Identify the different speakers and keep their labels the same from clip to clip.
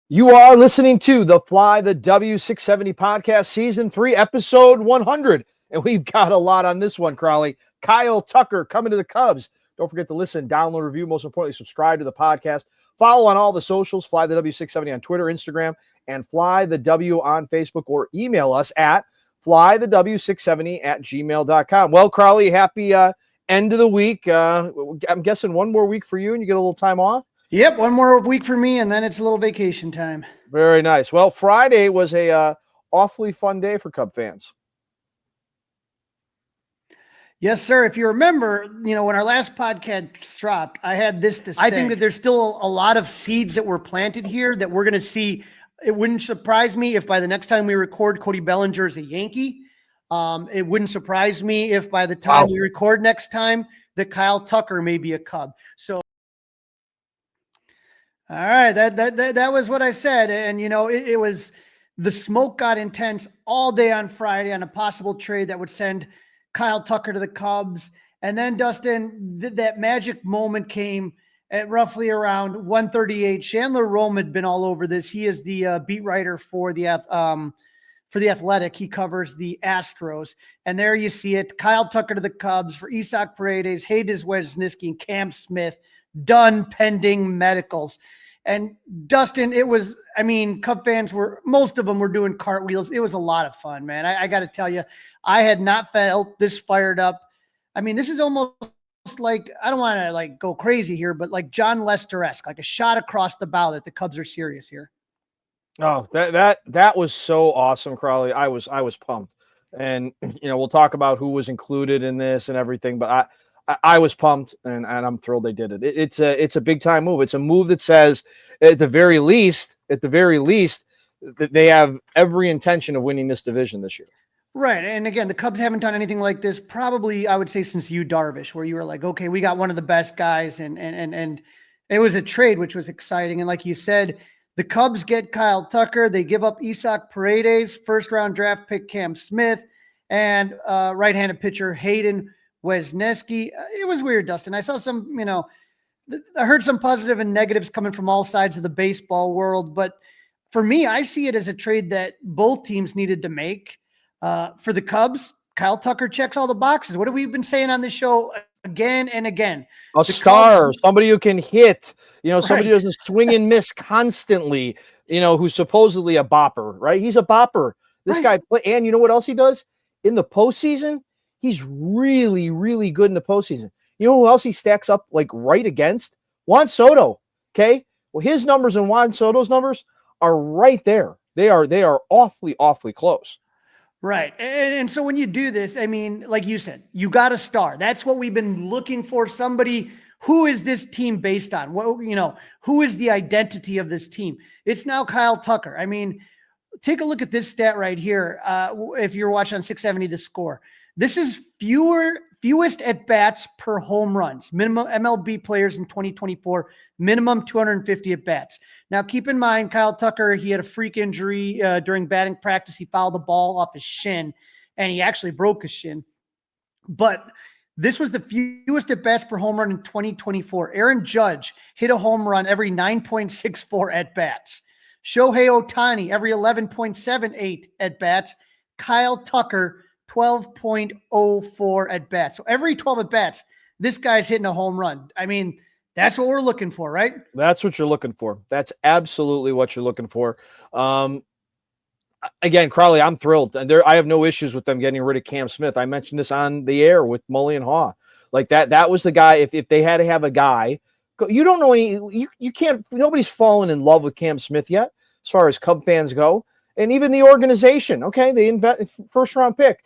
Speaker 1: You are listening to the Fly the W670 podcast, season 3, episode 100. And we've got a lot on this one, Crawly. Kyle Tucker coming to the Cubs. Don't forget to listen, download, review, most importantly, subscribe to the podcast. Follow on all the socials, Fly the W670 on Twitter, Instagram, and Fly the W on Facebook, or email us at flythew670@gmail.com. Well, Crawly, happy end of the week. I'm guessing one more week for you and you get a little time off.
Speaker 2: Yep, one more week for me, and then it's a little vacation time.
Speaker 1: Very nice. Well, Friday was a awfully fun day for Cub fans.
Speaker 2: Yes, sir. If you remember, when our last podcast dropped, I had this to say. I think that there's still a lot of seeds that were planted here that we're going to see. It wouldn't surprise me if by the next time we record, Cody Bellinger is a Yankee. It wouldn't surprise me if by the time we record next time that Kyle Tucker may be a Cub. So. All right, that was what I said, and it was the smoke got intense all day on Friday on a possible trade that would send Kyle Tucker to the Cubs, and then Dustin, that magic moment came at roughly around 1:38. Chandler Rome had been all over this. He is the beat writer for the Athletic. He covers the Astros, and there you see it: Kyle Tucker to the Cubs for Isaac Paredes, Hayden Wesneski, and Cam Smith. Done pending medicals. And Dustin, Cub fans most of them were doing cartwheels. It was a lot of fun, man. I got to tell you, I had not felt this fired up. This is almost like, I don't want to go crazy here, but like John Lester-esque, like a shot across the bow that the Cubs are serious here.
Speaker 1: Oh, that was so awesome, Crawly. I was pumped. And, we'll talk about who was included in this and everything, but I was pumped, and I'm thrilled they did it. It's a big time move. It's a move that says, at the very least, that they have every intention of winning this division this year.
Speaker 2: Right, and again, the Cubs haven't done anything like this probably, I would say, since Yu Darvish, where you were like, okay, we got one of the best guys, and it was a trade which was exciting. And like you said, the Cubs get Kyle Tucker. They give up Isaac Paredes, first-round draft pick Cam Smith, and right-handed pitcher Hayden Wesneski. It was weird, Dustin. I saw some, I heard some positive and negatives coming from all sides of the baseball world. But for me, I see it as a trade that both teams needed to make. For the Cubs, Kyle Tucker checks all the boxes. What have we been saying on this show again and again?
Speaker 1: A star, somebody who can hit, somebody who doesn't swing and miss constantly, who's supposedly a bopper, right? He's a bopper. This guy, and you know what else he does? In the postseason, he's really, really good in the postseason. You know who else he stacks up right against? Juan Soto. Okay. Well, his numbers and Juan Soto's numbers are right there. They are awfully, awfully close.
Speaker 2: Right. And so when you do this, like you said, you got a star. That's what we've been looking for. Somebody who is this team based on? Who is the identity of this team? It's now Kyle Tucker. Take a look at this stat right here. If you're watching on 670, the score. This is fewest at-bats per home runs. Minimum MLB players in 2024, minimum 250 at-bats. Now, keep in mind, Kyle Tucker, he had a freak injury during batting practice. He fouled the ball off his shin, and he actually broke his shin. But this was the fewest at-bats per home run in 2024. Aaron Judge hit a home run every 9.64 at-bats. Shohei Ohtani, every 11.78 at-bats. Kyle Tucker, 12.04 at bats. So every 12 at bats, this guy's hitting a home run. That's what we're looking for, right?
Speaker 1: That's what you're looking for. That's absolutely what you're looking for. Again, Crawly, I'm thrilled. I have no issues with them getting rid of Cam Smith. I mentioned this on the air with Mully and Haw. Like that was the guy. If they had to have a guy, you don't know you can't. Nobody's fallen in love with Cam Smith yet, as far as Cub fans go, and even the organization. Okay, they invest first round pick.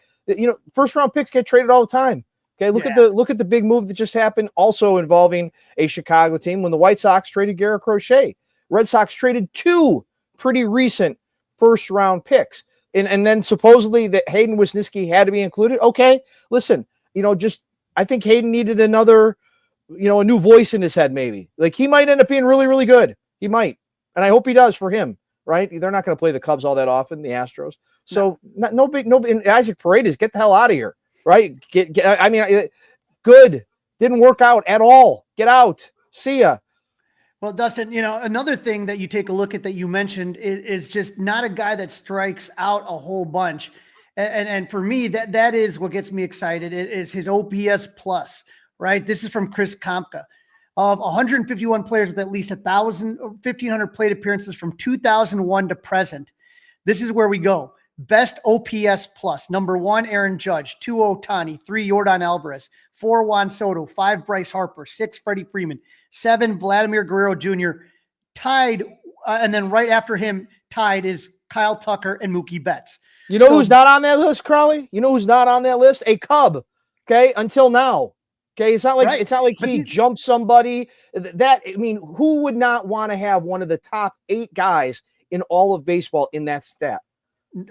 Speaker 1: First round picks get traded all the time. Okay, look at the big move that just happened, also involving a Chicago team when the White Sox traded Garrett Crochet. Red Sox traded 2 pretty recent first round picks, and then supposedly that Hayden Wesneski had to be included. Okay, listen, I think Hayden needed another, a new voice in his head. Maybe he might end up being really, really good. He might, and I hope he does for him. Right? They're not going to play the Cubs all that often, the Astros. So no big. Isaac Paredes, get the hell out of here, right? Good. Didn't work out at all. Get out. See ya.
Speaker 2: Well, Dustin, another thing that you take a look at that you mentioned is just not a guy that strikes out a whole bunch. And for me, that is what gets me excited is his OPS plus, right? This is from Chris Kompka. Of 151 players with at least 1,500 plate appearances from 2001 to present. This is where we go. Best OPS plus. Number 1, Aaron Judge. 2, Ohtani. 3, Yordan Alvarez. 4, Juan Soto. 5, Bryce Harper. 6, Freddie Freeman. 7, Vladimir Guerrero Jr. Tied, and then right after him, tied is Kyle Tucker and Mookie Betts.
Speaker 1: You know who's not on that list, Crawly? You know who's not on that list? A Cub. Okay, until now. Okay, it's not like he jumped somebody. Who would not want to have one of the top 8 guys in all of baseball in that stat?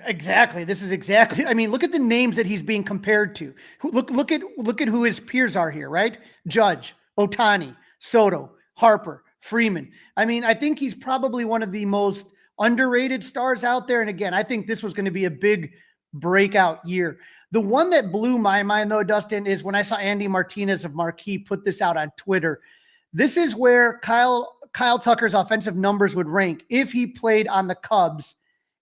Speaker 2: Exactly. This is exactly. Look at the names that he's being compared to. Look at who his peers are here, right? Judge, Ohtani, Soto, Harper, Freeman. I think he's probably one of the most underrated stars out there. And again, I think this was going to be a big breakout year. The one that blew my mind, though, Dustin, is when I saw Andy Martinez of Marquee put this out on Twitter. This is where Kyle Tucker's offensive numbers would rank if he played on the Cubs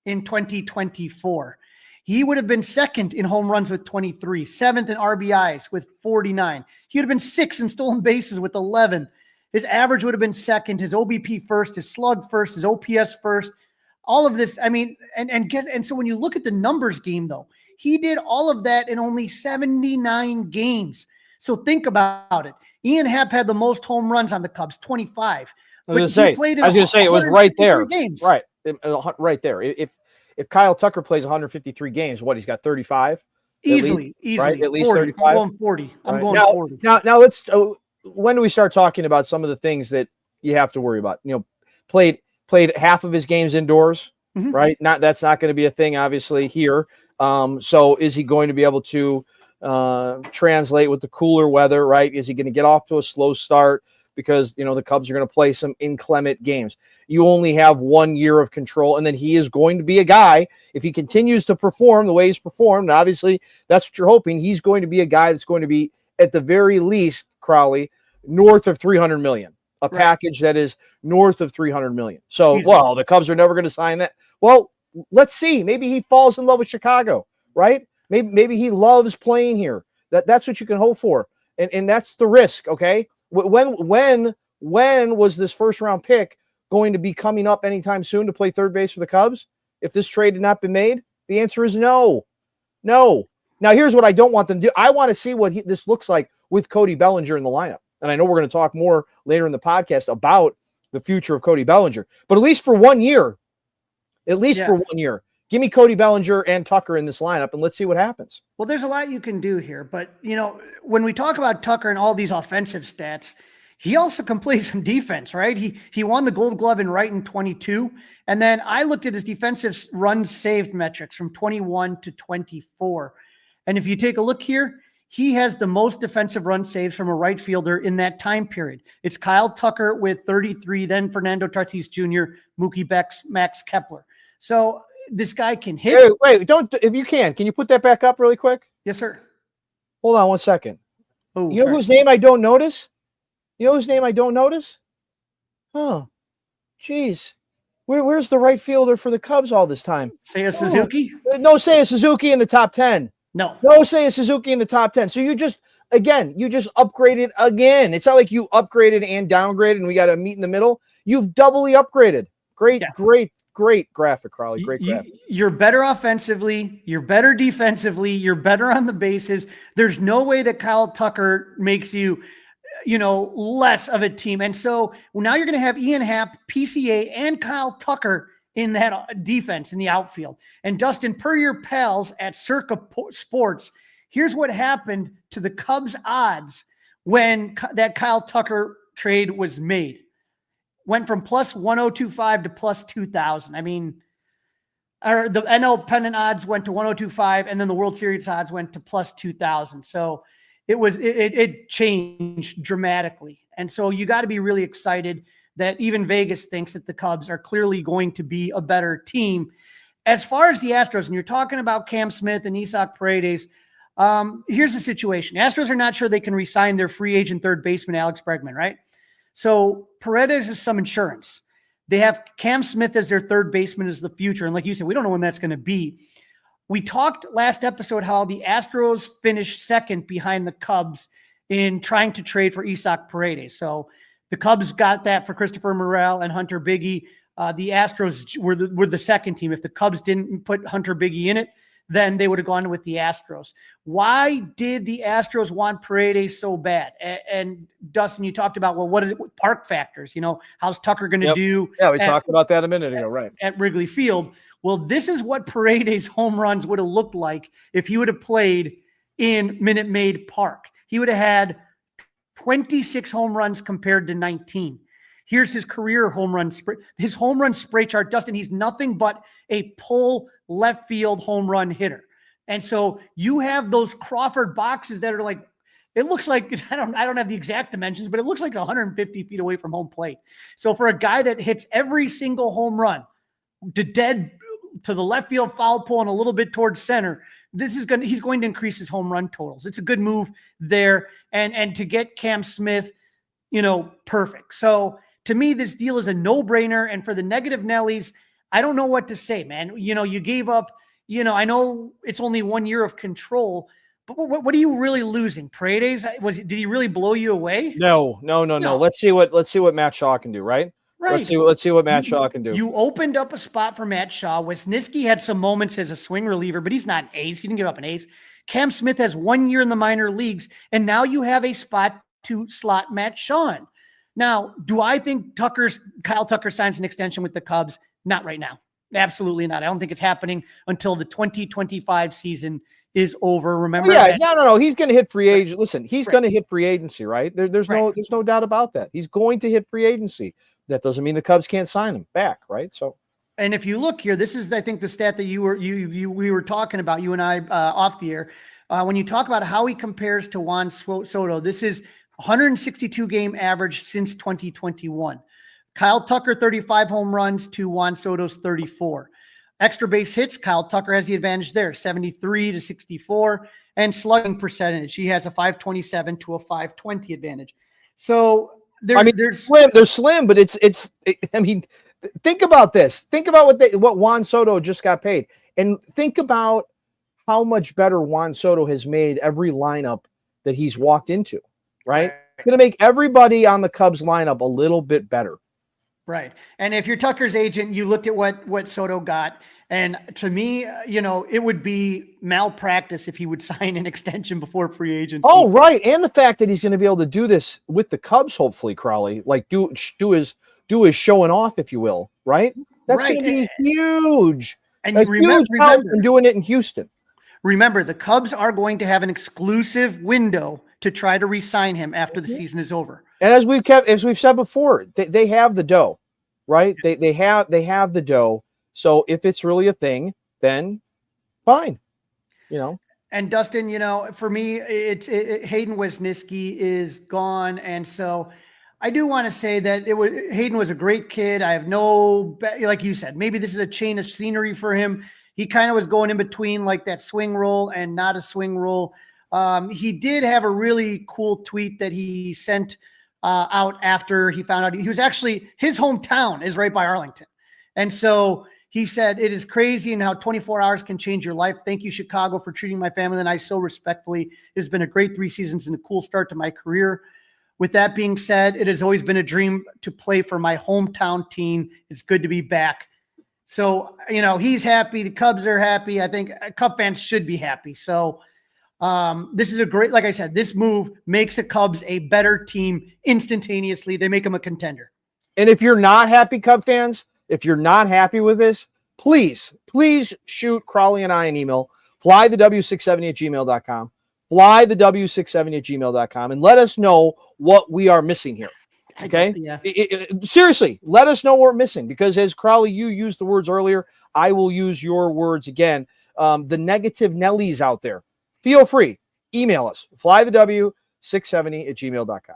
Speaker 2: in 2024. He would have been 2nd in home runs with 23, 7th in RBIs with 49. He would have been 6th in stolen bases with 11. His average would have been 2nd, his OBP 1st, his slug 1st, his OPS 1st. All of this, and so when you look at the numbers game, though, he did all of that in only 79 games. So think about it. Ian Happ had the most home runs on the Cubs, 25.
Speaker 1: I was going to say it was right there.
Speaker 2: Games.
Speaker 1: Right there. If Kyle Tucker plays 153 games, he's got 35?
Speaker 2: Easily.
Speaker 1: Right? At least
Speaker 2: 40.
Speaker 1: 35?
Speaker 2: I'm going 40. I'm going 40.
Speaker 1: Now let's when do we start talking about some of the things that you have to worry about? Played half of his games indoors, right? That's not going to be a thing, obviously, here. So is he going to be able to translate with the cooler weather, right? Is he going to get off to a slow start because, the Cubs are going to play some inclement games? You only have 1 year of control, and then he is going to be a guy, if he continues to perform the way he's performed, and obviously that's what you're hoping, he's going to be a guy that's going to be, at the very least, Crawly, north of $300 million. A package that is north of $300 million. So, the Cubs are never going to sign that. Well, let's see. Maybe he falls in love with Chicago, right? Maybe he loves playing here. That's what you can hope for, and that's the risk. Okay, when was this first round pick going to be coming up anytime soon to play third base for the Cubs? If this trade had not been made, the answer is no. Now, here's what I don't want them to do. I want to see what this looks like with Cody Bellinger in the lineup, and I know we're going to talk more later in the podcast about the future of Cody Bellinger. But at least for 1 year. For 1 year. Give me Cody Bellinger and Tucker in this lineup, and let's see what happens.
Speaker 2: Well, there's a lot you can do here. But, when we talk about Tucker and all these offensive stats, he also can play some defense, right? He won the Gold Glove in right in 22. And then I looked at his defensive runs saved metrics from 21 to 24. And if you take a look here, he has the most defensive run saves from a right fielder in that time period. It's Kyle Tucker with 33, then Fernando Tatis Jr., Mookie Betts, Max Kepler. So this guy can hit.
Speaker 1: Wait, don't, if you can you put that back up really quick?
Speaker 2: Yes, sir.
Speaker 1: Hold on 1 second.
Speaker 2: Oh,
Speaker 1: you know whose name I don't notice? Oh, geez. Where's the right fielder for the Cubs all this time?
Speaker 2: Seiya Suzuki?
Speaker 1: No Seiya Suzuki in the top 10.
Speaker 2: No
Speaker 1: Seiya Suzuki in the top 10. So you just upgraded again. It's not like you upgraded and downgraded and we got to meet in the middle. You've doubly upgraded. Great graphic, Crawly. Great graphic.
Speaker 2: You're better offensively. You're better defensively. You're better on the bases. There's no way that Kyle Tucker makes you, less of a team. And so now you're going to have Ian Happ, PCA, and Kyle Tucker in that defense in the outfield. And Dustin, per your pals at Circa Sports, here's what happened to the Cubs odds when that Kyle Tucker trade was made. Went from plus 1025 to plus 2000. Or the NL pennant odds went to 1025, and then the World Series odds went to plus 2000. So it changed dramatically. And so you got to be really excited that even Vegas thinks that the Cubs are clearly going to be a better team. As far as the Astros, and you're talking about Cam Smith and Isaac Paredes, here's the situation. Astros are not sure they can re-sign their free agent third baseman, Alex Bregman, right? So Paredes is some insurance. They have Cam Smith as their third baseman as the future. And like you said, we don't know when that's going to be. We talked last episode how the Astros finished second behind the Cubs in trying to trade for Isaac Paredes. So the Cubs got that for Christopher Morel and Hunter Biggie. The Astros were the second team. If the Cubs didn't put Hunter Biggie in it, then they would have gone with the Astros. Why did the Astros want Paredes so bad? And Dustin, you talked about, well, what is it with park factors? How's Tucker going to do?
Speaker 1: Yeah, we talked about that a minute ago, right?
Speaker 2: At Wrigley Field. Well, this is what Paredes' home runs would have looked like if he would have played in Minute Maid Park. He would have had 26 home runs compared to 19. Here's his career home run spray. His home run spray chart, Dustin, he's nothing but a pull left field home run hitter. And so you have those Crawford boxes that are like, it looks like, I don't have the exact dimensions, but it looks like 150 feet away from home plate. So for a guy that hits every single home run to the left field foul pole and a little bit towards center, he's going to increase his home run totals. It's a good move there. And to get Cam Smith, perfect. So to me, this deal is a no-brainer. And for the negative Nellies, I don't know what to say, man. You gave up, I know it's only 1 year of control, but what are you really losing? Paredes, did he really blow you away?
Speaker 1: No. Let's see what Matt Shaw can do, right?
Speaker 2: Right.
Speaker 1: Let's see what Matt Shaw can do.
Speaker 2: You opened up a spot for Matt Shaw. Wisniewski had some moments as a swing reliever, but he's not an ace. He didn't give up an ace. Cam Smith has 1 year in the minor leagues, and now you have a spot to slot Matt Shaw in. Now, do I think Kyle Tucker signs an extension with the Cubs? Not right now. Absolutely not. I don't think it's happening until the 2025 season is over. Remember?
Speaker 1: Yeah, no. He's going to hit free agent. Listen, he's going to hit free agency, right? There's no doubt about that. He's going to hit free agency. That doesn't mean the Cubs can't sign him back, right? So,
Speaker 2: and if you look here, this is, I think, the stat that we were talking about, you and I, off the air, when you talk about how he compares to Juan Soto. This is 162 game average since 2021. Kyle Tucker, 35 home runs to Juan Soto's 34. Extra base hits, Kyle Tucker has the advantage there, 73 to 64. And slugging percentage, he has a 527 to a 520 advantage. So there's
Speaker 1: slim, but it's think about this. Think about what Juan Soto just got paid. And think about how much better Juan Soto has made every lineup that he's walked into, right? Going to make everybody on the Cubs lineup a little bit better.
Speaker 2: Right. And if you're Tucker's agent, you looked at what Soto got. And to me, it would be malpractice if he would sign an extension before free agency.
Speaker 1: Oh, right. And the fact that he's going to be able to do this with the Cubs, hopefully, Crawly, like do his showing off, if you will, right? That's going to be huge. And you remember than doing it in Houston.
Speaker 2: Remember, the Cubs are going to have an exclusive window to try to re-sign him after the season is over. And
Speaker 1: as we've said before, they have the dough, right? They have the dough. So if it's really a thing, then fine,
Speaker 2: And Dustin, for me, Hayden Wesniewski is gone, and so I do want to say that Hayden was a great kid. I have like you said, maybe this is a change of scenery for him. He kind of was going in between like that swing role and not a swing role. He did have a really cool tweet that he sent out after he found out he was actually, his hometown is right by Arlington. And so he said, "It is crazy and how 24 hours can change your life. Thank you, Chicago, for treating my family and I so respectfully. It has been a great 3 seasons and a cool start to my career. With that being said, it has always been a dream to play for my hometown team. It's good to be back." So, he's happy. The Cubs are happy. I think Cub fans should be happy. So this is a great, like I said, this move makes the Cubs a better team instantaneously. They make them a contender.
Speaker 1: And if you're not happy, Cub fans, if you're not happy with this, please shoot Crawly and I an email, flythew670@gmail.com, flythew670@gmail.com, and let us know what we are missing here. Okay?
Speaker 2: Yeah.
Speaker 1: Seriously, let us know what we're missing, because as Crawly, you used the words earlier, I will use your words again. The negative Nellies out there, feel free, email us, flythew670@gmail.com.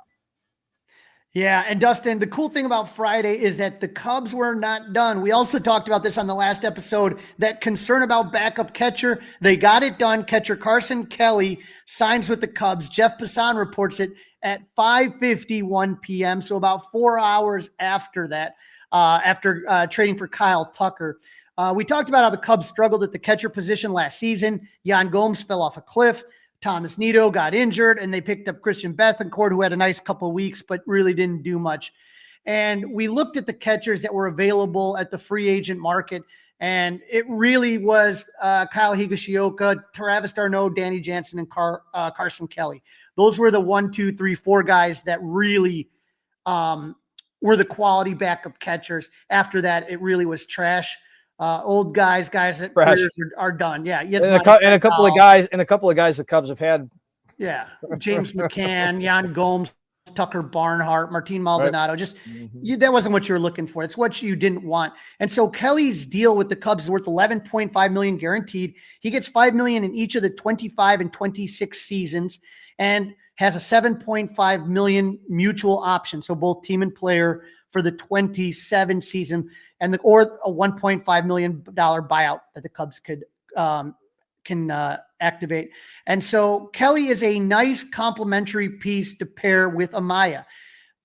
Speaker 2: Yeah, and Dustin, the cool thing about Friday is that the Cubs were not done. We also talked about this on the last episode, that concern about backup catcher. They got it done. Catcher Carson Kelly signs with the Cubs. Jeff Passan reports it at 5:51 p.m., so about 4 hours after that, after trading for Kyle Tucker. We talked about how the Cubs struggled at the catcher position last season. Yan Gomes fell off a cliff. Thomas Nido got injured, and they picked up Christian Bethancourt, who had a nice couple of weeks, but really didn't do much. And we looked at the catchers that were available at the free agent market, and it really was Kyle Higashioka, Travis d'Arnaud, Danny Jansen, and Carson Kelly. Those were the 1, 2, 3, 4 guys that really were the quality backup catchers. After that, it really was trash. Old guys that careers are done. Yeah. Yes.
Speaker 1: And a couple of guys the Cubs have had.
Speaker 2: Yeah. James McCann, Yan Gomes, Tucker Barnhart, Martin Maldonado. Right. That wasn't what you were looking for. It's what you didn't want. And so Kelly's deal with the Cubs is worth $11.5 million guaranteed. He gets $5 million in each of the 25 and 26 seasons, and has a $7.5 million mutual option. So both team and player for the 27 season, or a $1.5 million buyout that the Cubs can activate. And so Kelly is a nice complementary piece to pair with Amaya.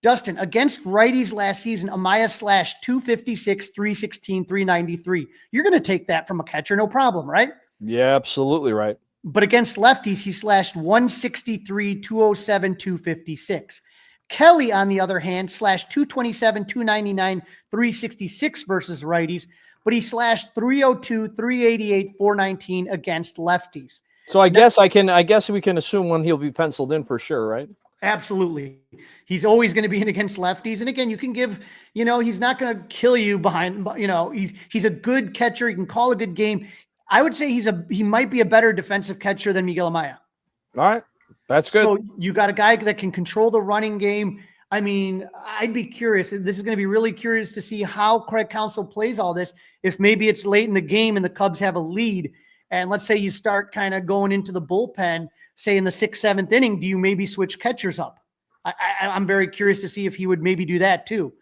Speaker 2: Dustin, against righties last season, Amaya slashed 256, 316, 393. You're going to take that from a catcher, no problem, right?
Speaker 1: Yeah, absolutely right.
Speaker 2: But against lefties, he slashed 163, 207, 256. Kelly, on the other hand, slashed 227, 299, 366 versus righties, but he slashed 302, 388, 419 against lefties.
Speaker 1: So I guess we can assume when he'll be penciled in for sure, right?
Speaker 2: Absolutely. He's always going to be in against lefties. And again, you can give, he's not going to kill you behind, he's a good catcher. He can call a good game. I would say he might be a better defensive catcher than Miguel Amaya.
Speaker 1: All right. That's good.
Speaker 2: So you got a guy that can control the running game. I mean, I'd be curious. This is going to be really curious to see how Craig Counsell plays all this. If maybe it's late in the game and the Cubs have a lead, and let's say you start kind of going into the bullpen, say in the 6th, 7th inning, do you maybe switch catchers up? I'm very curious to see if he would maybe do that too.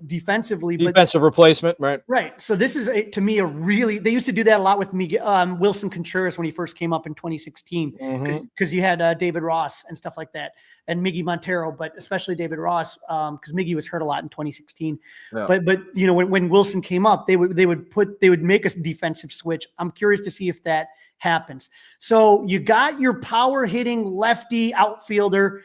Speaker 2: Defensively.
Speaker 1: Defensive replacement, right?
Speaker 2: Right. So this is, to me, they used to do that a lot with Wilson Contreras when he first came up in 2016, because you had David Ross and stuff like that, and Miggy Montero, but especially David Ross, because Miggy was hurt a lot in 2016. Yeah. But when Wilson came up, they would make a defensive switch. I'm curious to see if that happens. So you got your power hitting lefty outfielder.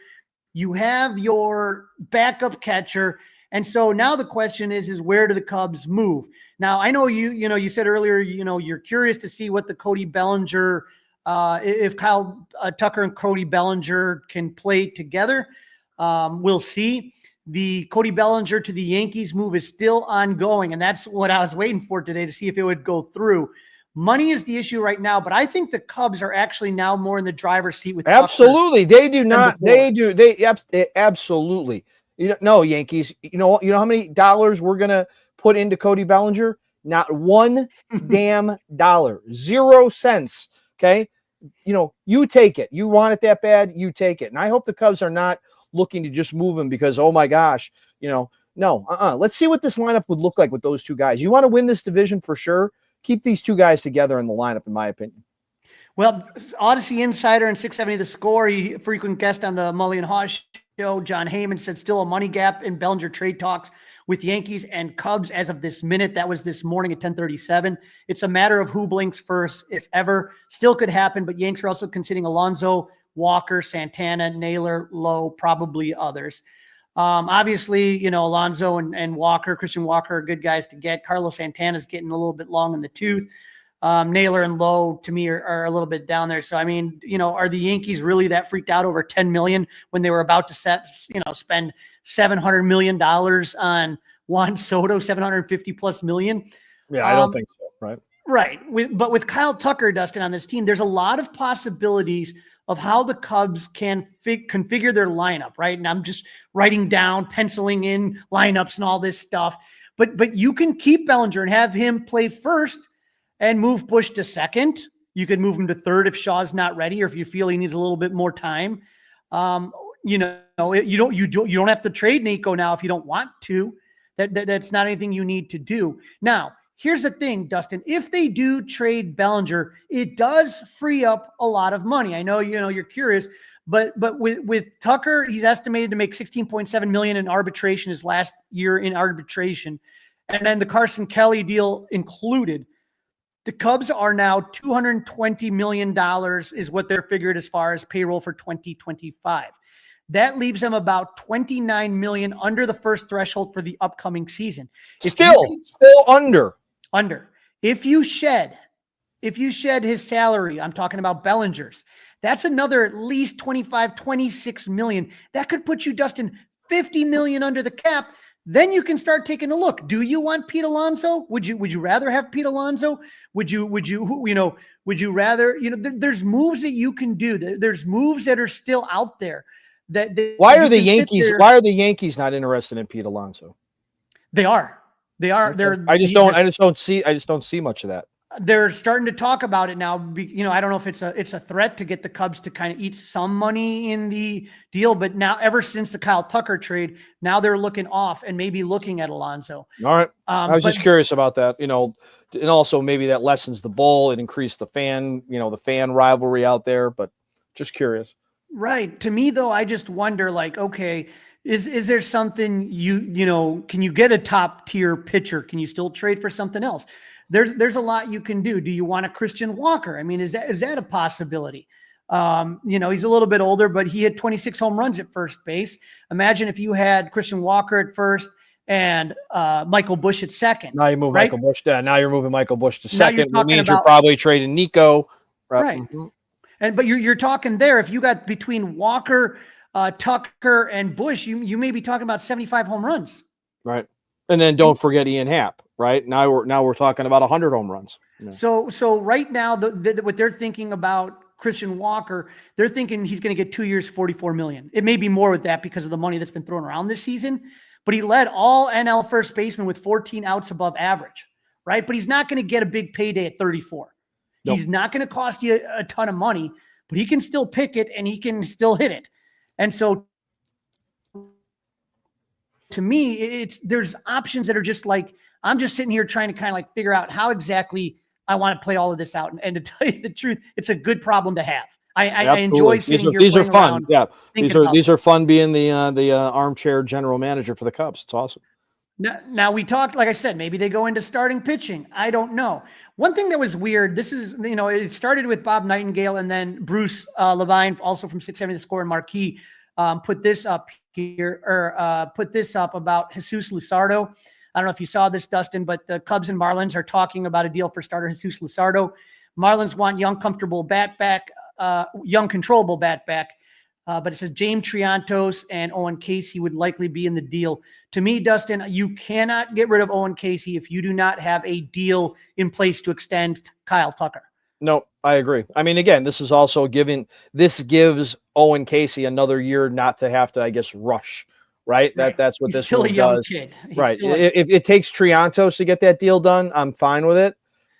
Speaker 2: You have your backup catcher. And so now the question is where do the Cubs move? Now, I know you said earlier, you're curious to see what the Cody Bellinger, if Kyle Tucker and Cody Bellinger can play together. We'll see. The Cody Bellinger to the Yankees move is still ongoing. And that's what I was waiting for today, to see if it would go through. Money is the issue right now, but I think the Cubs are actually now more in the driver's seat with
Speaker 1: absolutely. They do not. They do. They absolutely. No, Yankees. You know how many dollars we're gonna put into Cody Bellinger? Not one damn dollar. 0 cents. Okay. You take it. You want it that bad, you take it. And I hope the Cubs are not looking to just move him because, oh my gosh, no. Let's see what this lineup would look like with those two guys. You want to win this division for sure. Keep these two guys together in the lineup, in my opinion.
Speaker 2: Well, Odyssey Insider and 670 The Score, he frequent guest on the Mully and Haw show, John Heyman, said still a money gap in Bellinger trade talks with Yankees and Cubs as of this minute. That was this morning at 10:37. It's a matter of who blinks first, if ever. Still could happen, but Yanks are also considering Alonso, Walker, Santana, Naylor, Lowe, probably others. Obviously, Alonso and Walker, Christian Walker are good guys to get. Carlos Santana's getting a little bit long in the tooth. Naylor and Lowe, to me, are a little bit down there. So, I mean, are the Yankees really that freaked out over $10 million when they were about to spend $700 million on Juan Soto, $750+ million?
Speaker 1: Yeah, I don't think so. Right.
Speaker 2: Right. But with Kyle Tucker, Dustin, on this team, there's a lot of possibilities of how the Cubs can configure their lineup, right? And I'm just writing down, penciling in lineups and all this stuff. But you can keep Bellinger and have him play first and move Bush to second. You could move him to third if Shaw's not ready or if you feel he needs a little bit more time. you don't have to trade Nico now if you don't want to. That's not anything you need to do. Now, here's the thing, Dustin. If they do trade Bellinger, it does free up a lot of money. I know, you're curious, but with Tucker, he's estimated to make $16.7 million in arbitration his last year in arbitration. And then the Carson Kelly deal included. The Cubs are now $220 million is what they're figured as far as payroll for 2025. That leaves them about $29 million under the first threshold for the upcoming season.
Speaker 1: Still under.
Speaker 2: If you shed his salary, I'm talking about Bellinger's, that's another at least 26 million. That could put you, Dustin, 50 million under the cap. Then you can start taking a look. Do you want Pete Alonso? Would you rather have Pete Alonso? Would you rather, there's moves that you can do. There's moves that are still out there.
Speaker 1: Why are the Yankees not interested in Pete Alonso?
Speaker 2: They are.
Speaker 1: I just don't see much of that.
Speaker 2: They're starting to talk about it now. I don't know if it's a threat to get the Cubs to kind of eat some money in the deal, but now ever since the Kyle Tucker trade, now they're looking off and maybe looking at Alonso.
Speaker 1: All right. I was just curious about that, and also maybe that lessens the bull. It increased the fan rivalry out there, but just curious.
Speaker 2: Right. To me though, I just wonder okay, is there something can you get a top tier pitcher? Can you still trade for something else? There's a lot you can do. Do you want a Christian Walker? I mean, is that a possibility? He's a little bit older, but he had 26 home runs at first base. Imagine if you had Christian Walker at first and Michael Busch at second.
Speaker 1: Now you move Michael Busch down. Now you're moving Michael Busch to second. That means you're probably trading Nico.
Speaker 2: Right. Mm-hmm. But you're talking there. If you got between Walker, Tucker, and Busch, you may be talking about 75 home runs.
Speaker 1: Right. And then don't forget Ian Happ. Right now we're talking about 100 home runs. Yeah.
Speaker 2: So right now what they're thinking about Christian Walker, they're thinking he's going to get 2 years, $44 million. It may be more with that because of the money that's been thrown around this season, but he led all NL first basemen with 14 outs above average, right? But he's not going to get a big payday at 34. Nope. He's not going to cost you a ton of money, but he can still pick it and he can still hit it. And so to me, there's options that are just I'm just sitting here trying to kind of figure out how exactly I want to play all of this out. And to tell you the truth, it's a good problem to have. I enjoy sitting here.
Speaker 1: These are fun. Yeah. These are fun being the armchair general manager for the Cubs. It's awesome.
Speaker 2: Now we talked, like I said, maybe they go into starting pitching. I don't know. One thing that was weird, this is, it started with Bob Nightingale and then Bruce Levine, also from 670 The Score and Marquee, put this up about Jesus Luzardo. I don't know if you saw this, Dustin, but the Cubs and Marlins are talking about a deal for starter Jesus Luzardo. Marlins want young, controllable bat back. But it says James Triantos and Owen Casey would likely be in the deal. To me, Dustin, you cannot get rid of Owen Casey if you do not have a deal in place to extend Kyle Tucker.
Speaker 1: No, I agree. I mean, again, this is also gives Owen Casey another year not to have to, I guess, rush. Right. That's what this
Speaker 2: still a young
Speaker 1: does.
Speaker 2: Kid.
Speaker 1: Right. If it takes Triantos to get that deal done, I'm fine with it.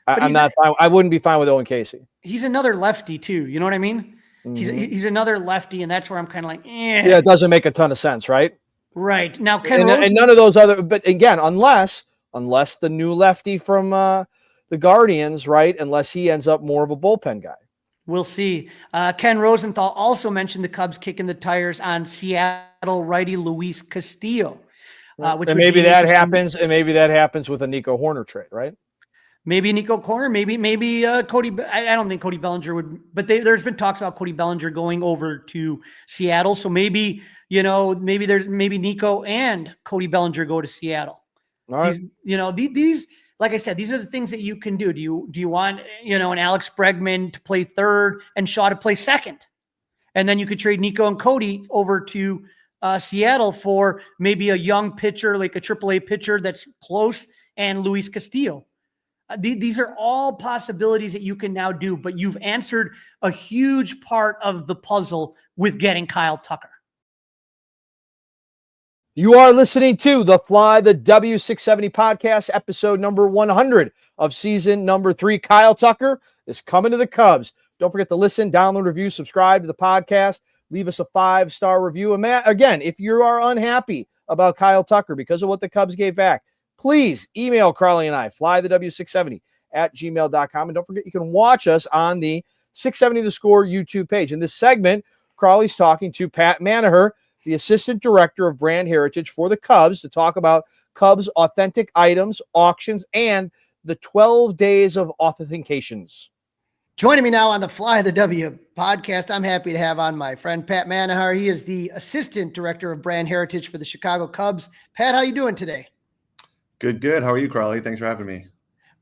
Speaker 1: I'm not fine. I wouldn't be fine with Owen Casey.
Speaker 2: He's another lefty too. You know what I mean? Mm-hmm. He's another lefty, and that's where I'm kind of
Speaker 1: Yeah, it doesn't make a ton of sense, right?
Speaker 2: Right. Now,
Speaker 1: and none of those other, but again, unless the new lefty from the Guardians, right? Unless he ends up more of a bullpen guy.
Speaker 2: We'll see. Ken Rosenthal also mentioned the Cubs kicking the tires on Seattle righty Luis Castillo.
Speaker 1: And maybe that happens. And maybe that happens with a Nico Hoerner trade, right?
Speaker 2: Maybe Nico Hoerner, maybe Cody. I don't think Cody Bellinger would, but there's been talks about Cody Bellinger going over to Seattle. So maybe maybe Nico and Cody Bellinger go to Seattle.
Speaker 1: All right.
Speaker 2: These like I said, these are the things that you can do. Do you want, an Alex Bregman to play third and Shaw to play second? And then you could trade Nico and Cody over to Seattle for maybe a young pitcher, like a AAA pitcher that's close, and Luis Castillo. These are all possibilities that you can now do, but you've answered a huge part of the puzzle with getting Kyle Tucker.
Speaker 1: You are listening to the Fly the W670 podcast, episode number 100 of season number 3. Kyle Tucker is coming to the Cubs. Don't forget to listen, download, review, subscribe to the podcast. leave us a 5-star review. And Matt, again, if you are unhappy about Kyle Tucker because of what the Cubs gave back, please email Crawly and I, flythew670@gmail.com. And don't forget, you can watch us on the 670 The Score YouTube page. In this segment, Crawly's talking to Pat Manaher, the Assistant Director of Brand Heritage for the Cubs, to talk about Cubs authentic items, auctions, and the 12 days of authentications.
Speaker 2: Joining me now on the Fly the W podcast, I'm happy to have on my friend Pat Manaher. He is the Assistant Director of Brand Heritage for the Chicago Cubs. Pat, how you doing today?
Speaker 3: Good. How are you, Crawly? Thanks for having me.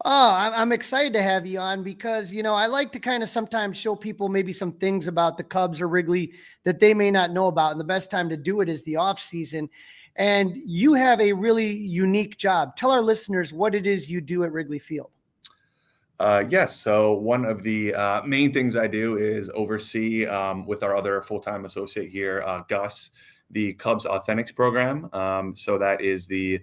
Speaker 2: Oh, I'm excited to have you on because, I like to kind of sometimes show people maybe some things about the Cubs or Wrigley that they may not know about. And the best time to do it is the off season. And you have a really unique job. Tell our listeners what it is you do at Wrigley Field.
Speaker 3: Yes. So one of the main things I do is oversee with our other full-time associate here, Gus, the Cubs Authentics program. So that is the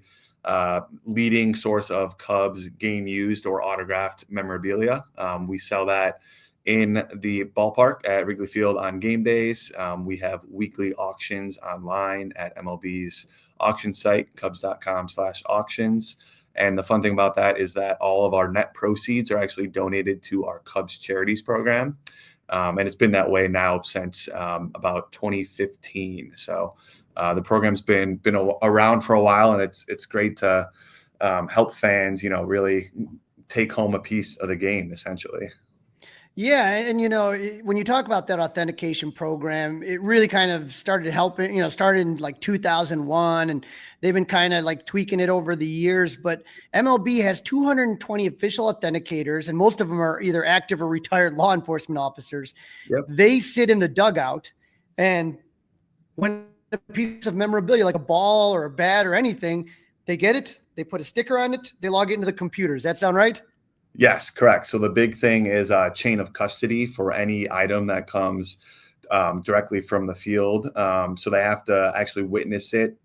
Speaker 3: leading source of Cubs game used or autographed memorabilia. We sell that in the ballpark at Wrigley Field on game days. We have weekly auctions online at MLB's auction site, cubs.com/auctions. And the fun thing about that is that all of our net proceeds are actually donated to our Cubs Charities program. And it's been that way now since about 2015. So the program's been around for a while, and it's great to help fans, really take home a piece of the game, essentially.
Speaker 2: Yeah. And, when you talk about that authentication program, it really kind of started helping, started in like 2001, and they've been kind of like tweaking it over the years. But MLB has 220 official authenticators, and most of them are either active or retired law enforcement officers.
Speaker 3: Yep.
Speaker 2: They sit in the dugout, and when a piece of memorabilia like a ball or a bat or anything, they get it, they put a sticker on it, they log it into the computer. Does that sound right?
Speaker 3: Yes, correct. So the big thing is a chain of custody for any item that comes directly from the field. So they have to actually witness it.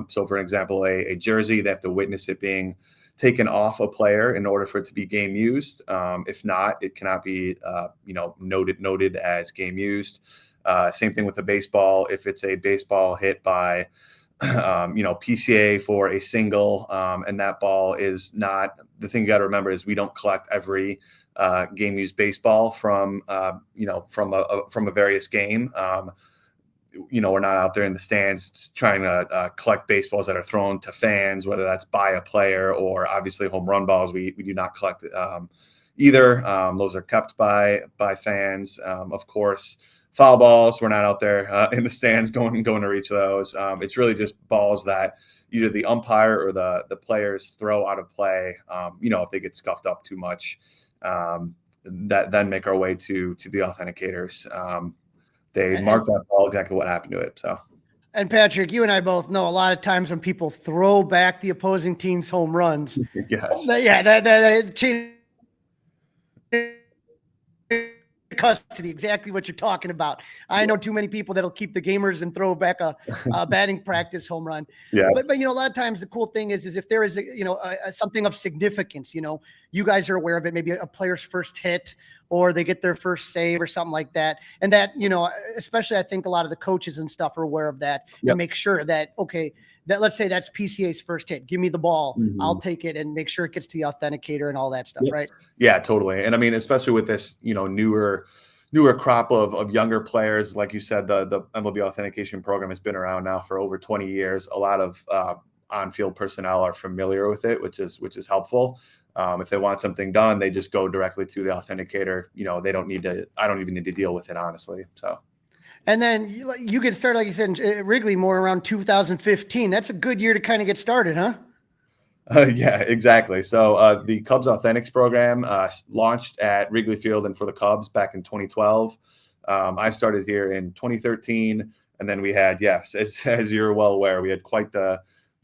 Speaker 3: So for example, a jersey, they have to witness it being taken off a player in order for it to be game used. If not, it cannot be noted as game used. Same thing with a baseball. If it's a baseball hit by PCA for a single, and that ball is not, the thing you got to remember is we don't collect every game used baseball from a various game. We're not out there in the stands trying to collect baseballs that are thrown to fans, whether that's by a player or obviously home run balls. We do not collect either. Those are kept by fans. Of course, foul balls, we're not out there in the stands going to reach those. It's really just balls that either the umpire or the players throw out of play, if they get scuffed up too much, that then make our way to the authenticators. They mark that ball exactly what happened to it. So,
Speaker 2: and Patrick, you and I both know a lot of times when people throw back the opposing team's home runs,
Speaker 3: yes,
Speaker 2: that change custody, exactly what you're talking about. I know too many people that'll keep the gamers and throw back a batting practice home run.
Speaker 3: Yeah.
Speaker 2: But a lot of times the cool thing is if there is something of significance, you guys are aware of it, maybe a player's first hit or they get their first save or something like that. And that, especially I think a lot of the coaches and stuff are aware of that and make sure that, okay, that let's say that's PCA's first hit. Give me the ball. Mm-hmm. I'll take it and make sure it gets to the authenticator and all that stuff. Right.
Speaker 3: Yeah, totally. And I mean, especially with this, newer crop of younger players, like you said, the MLB authentication program has been around now for over 20 years. A lot of on-field personnel are familiar with it, which is helpful. If they want something done, they just go directly to the authenticator. They don't need to, I don't even need to deal with it, honestly. So.
Speaker 2: And then you get started, like you said, in Wrigley more around 2015. That's a good year to kind of get started, huh?
Speaker 3: Yeah, exactly. So the Cubs Authentics program launched at Wrigley Field and for the Cubs back in 2012. I started here in 2013, and then we had, as you're well aware, we had quite the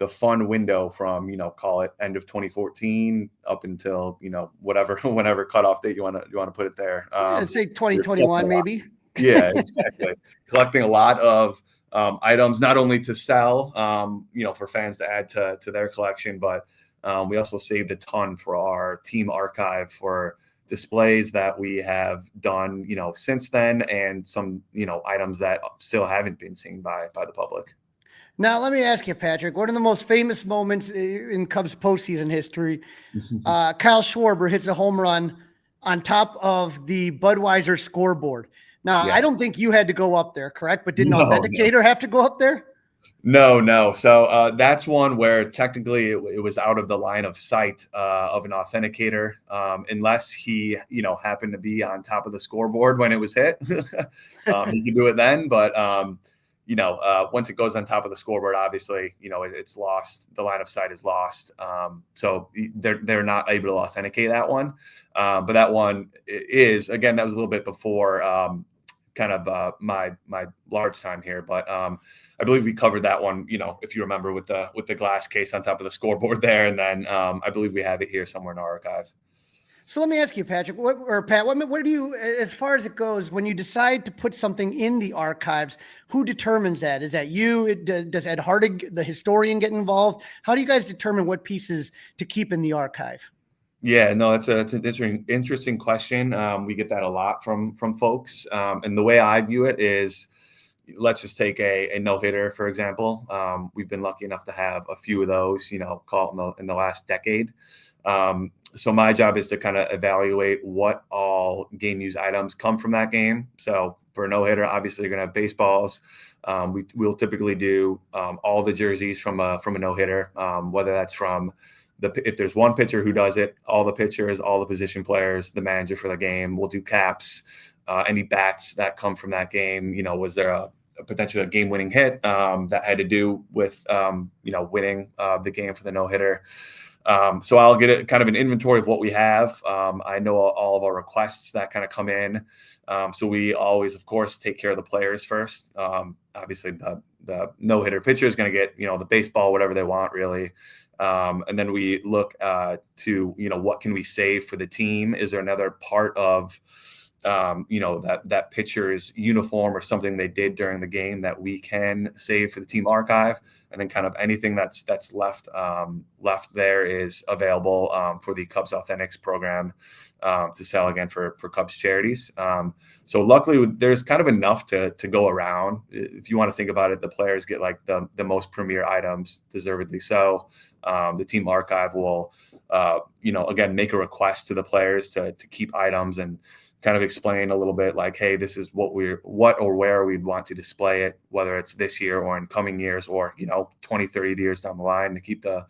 Speaker 3: fun window from call it end of 2014 up until whenever cutoff date you want to put it there.
Speaker 2: Say 2021 maybe.
Speaker 3: Yeah, exactly. Collecting a lot of items, not only to sell, for fans to add to their collection, but we also saved a ton for our team archive for displays that we have done, since then, and some, items that still haven't been seen by the public.
Speaker 2: Now, let me ask you, Patrick, one of the most famous moments in Cubs postseason history, Kyle Schwarber hits a home run on top of the Budweiser scoreboard. Now,
Speaker 3: Yes.
Speaker 2: I don't think you had to go up there, correct? But didn't
Speaker 3: No,
Speaker 2: Authenticator have to go up there?
Speaker 3: No. So that's one where technically it was out of the line of sight of an authenticator, unless he, happened to be on top of the scoreboard when it was hit. He could do it then, but once it goes on top of the scoreboard, obviously, it's lost. The line of sight is lost. So they're not able to authenticate that one. But that one is, again, that was a little bit before my large time here, but I believe we covered that one, if you remember, with the glass case on top of the scoreboard there, and then I believe we have it here somewhere in our archive.
Speaker 2: So let me ask you, Patrick, Pat, what do you, as far as it goes, when you decide to put something in the archives, who determines that? Is that you? Does Ed Hardig, the historian, get involved? How do you guys determine what pieces to keep in the archive?
Speaker 3: Yeah, no, that's an interesting question. We get that a lot from folks. And the way I view it is, let's just take a no-hitter, for example. We've been lucky enough to have a few of those, called in the last decade. So my job is to kind of evaluate what all game use items come from that game. So for a no-hitter, obviously you're going to have baseballs. We'll typically do all the jerseys from a no-hitter, whether that's from if there's one pitcher who does it, all the pitchers, all the position players, the manager for the game. We'll do caps, any bats that come from that game. Was there a potentially a game-winning hit that had to do with winning the game for the no-hitter? So I'll get kind of an inventory of what we have. I know all of our requests that kind of come in. So we always, of course, take care of the players first. Obviously, the no-hitter pitcher is going to get the baseball, whatever they want, really. And then we look to, what can we save for the team? Is there another part of, that pitcher's uniform or something they did during the game that we can save for the team archive? And then kind of anything that's left there is available for the Cubs Authentics program to sell again for Cubs charities. So luckily there's kind of enough to go around. If you want to think about it, the players get like the most premier items, deservedly so. The team archive will, again, make a request to the players to keep items and kind of explain a little bit like, hey, this is what or where we'd want to display it, whether it's this year or in coming years or, 20, 30 years down the line to keep the,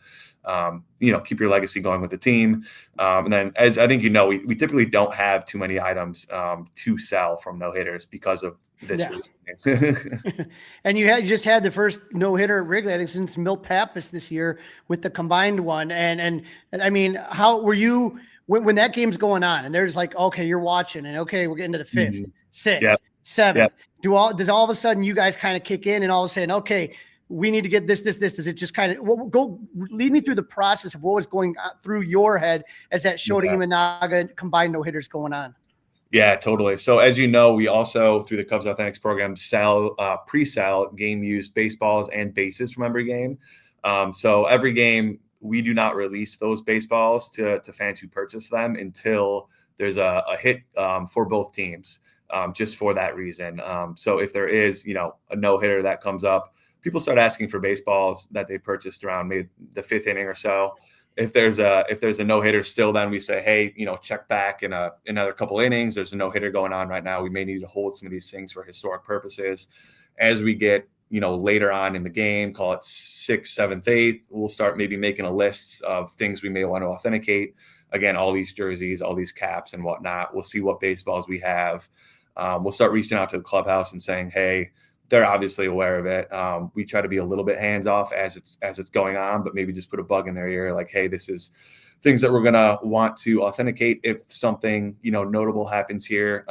Speaker 3: keep your legacy going with the team. And then, as I think, we typically don't have too many items to sell from no-hitters because of this reason.
Speaker 2: And you just had the first no-hitter at Wrigley, I think, since Milt Pappas this year with the combined one. And I mean, how were you when that game's going on and there's like, okay, you're watching and okay, we're getting to the fifth, sixth, seventh. Does all of a sudden you guys kind of kick in and all of a sudden, okay, we need to get this. Does it just kind of lead me through the process of what was going through your head as that Shota Imanaga combined no-hitters going on?
Speaker 3: Yeah, totally. So as you know, we also, through the Cubs Authentics program, pre-sell game-used baseballs and bases from every game. So every game, we do not release those baseballs to fans who purchase them until there's a hit for both teams, just for that reason. So if there is, a no-hitter that comes up, people start asking for baseballs that they purchased around maybe the fifth inning or so. If there's a no-hitter still, then we say, hey, check back in another couple innings. There's a no-hitter going on right now. We may need to hold some of these things for historic purposes. As we get, later on in the game, call it 6th, 7th, 8th, we'll start maybe making a list of things we may want to authenticate. Again, all these jerseys, all these caps and whatnot. We'll see what baseballs we have. We'll start reaching out to the clubhouse and saying, hey, they're obviously aware of it. We try to be a little bit hands off as it's going on, but maybe just put a bug in their ear like, hey, this is things that we're going to want to authenticate if something, notable happens here.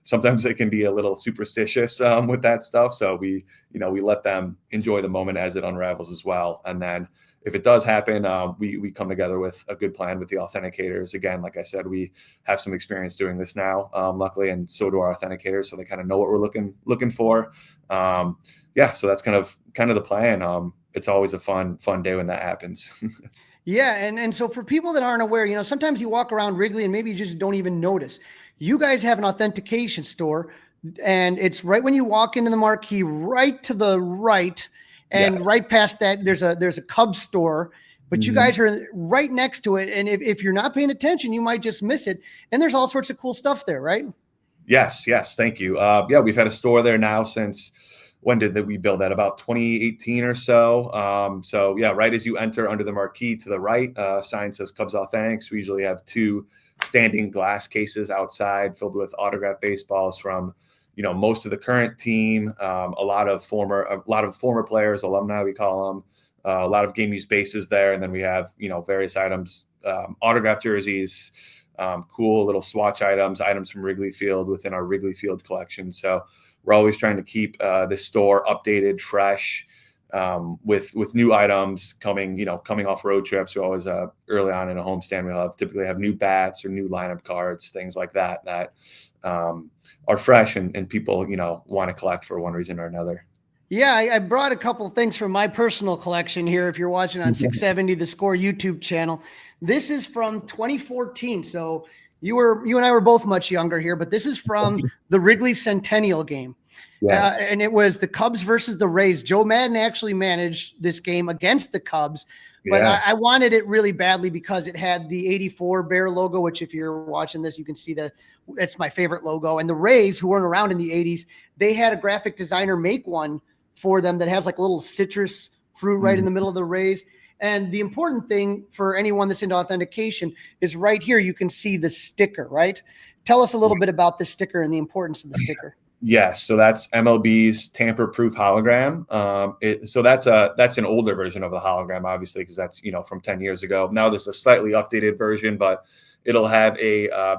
Speaker 3: Sometimes it can be a little superstitious with that stuff. So we let them enjoy the moment as it unravels as well. And then if it does happen, we come together with a good plan with the authenticators. Again, like I said, we have some experience doing this now, luckily, and so do our authenticators. So they kind of know what we're looking for. So that's kind of the plan. It's always a fun day when that happens.
Speaker 2: Yeah, and so for people that aren't aware, sometimes you walk around Wrigley and maybe you just don't even notice. You guys have an authentication store, and it's right when you walk into the marquee, right to the right, and
Speaker 3: Yes.
Speaker 2: right past that, there's a Cubs store. But you guys are right next to it, and if you're not paying attention, you might just miss it. And there's all sorts of cool stuff there, right?
Speaker 3: Yes, thank you. Yeah, we've had a store there now since when did we build that? About 2018 or so. So yeah, right as you enter under the marquee to the right, sign says Cubs Authentics. We usually have 2 standing glass cases outside filled with autographed baseballs from most of the current team, a lot of former players, alumni we call them, a lot of game used bases there, and then we have various items, autographed jerseys, cool little swatch items from Wrigley Field within our Wrigley Field collection. So we're always trying to keep the store updated, fresh, with new items coming off road trips. We always early on in a homestand we'll typically have new bats or new lineup cards, things like that are fresh and people want to collect for one reason or another.
Speaker 2: Yeah, I brought a couple of things from my personal collection here. If you're watching on 670, the Score YouTube channel, this is from 2014. So you and I were both much younger here, but this is from the Wrigley Centennial game.
Speaker 3: Yes.
Speaker 2: And it was the Cubs versus the Rays. Joe Madden actually managed this game against the Cubs, but I wanted it really badly because it had the 84 Bear logo, which if you're watching this, you can see it's my favorite logo. And the Rays, who weren't around in the 80s, they had a graphic designer make one for them that has like a little citrus fruit right in the middle of the Rays. And the important thing for anyone that's into authentication is right here, you can see the sticker, right? Tell us a little bit about the sticker and the importance of the sticker.
Speaker 3: Yes, so that's MLB's tamper-proof hologram. So that's an older version of the hologram, obviously, because that's from 10 years ago. Now there's a slightly updated version, but it'll have a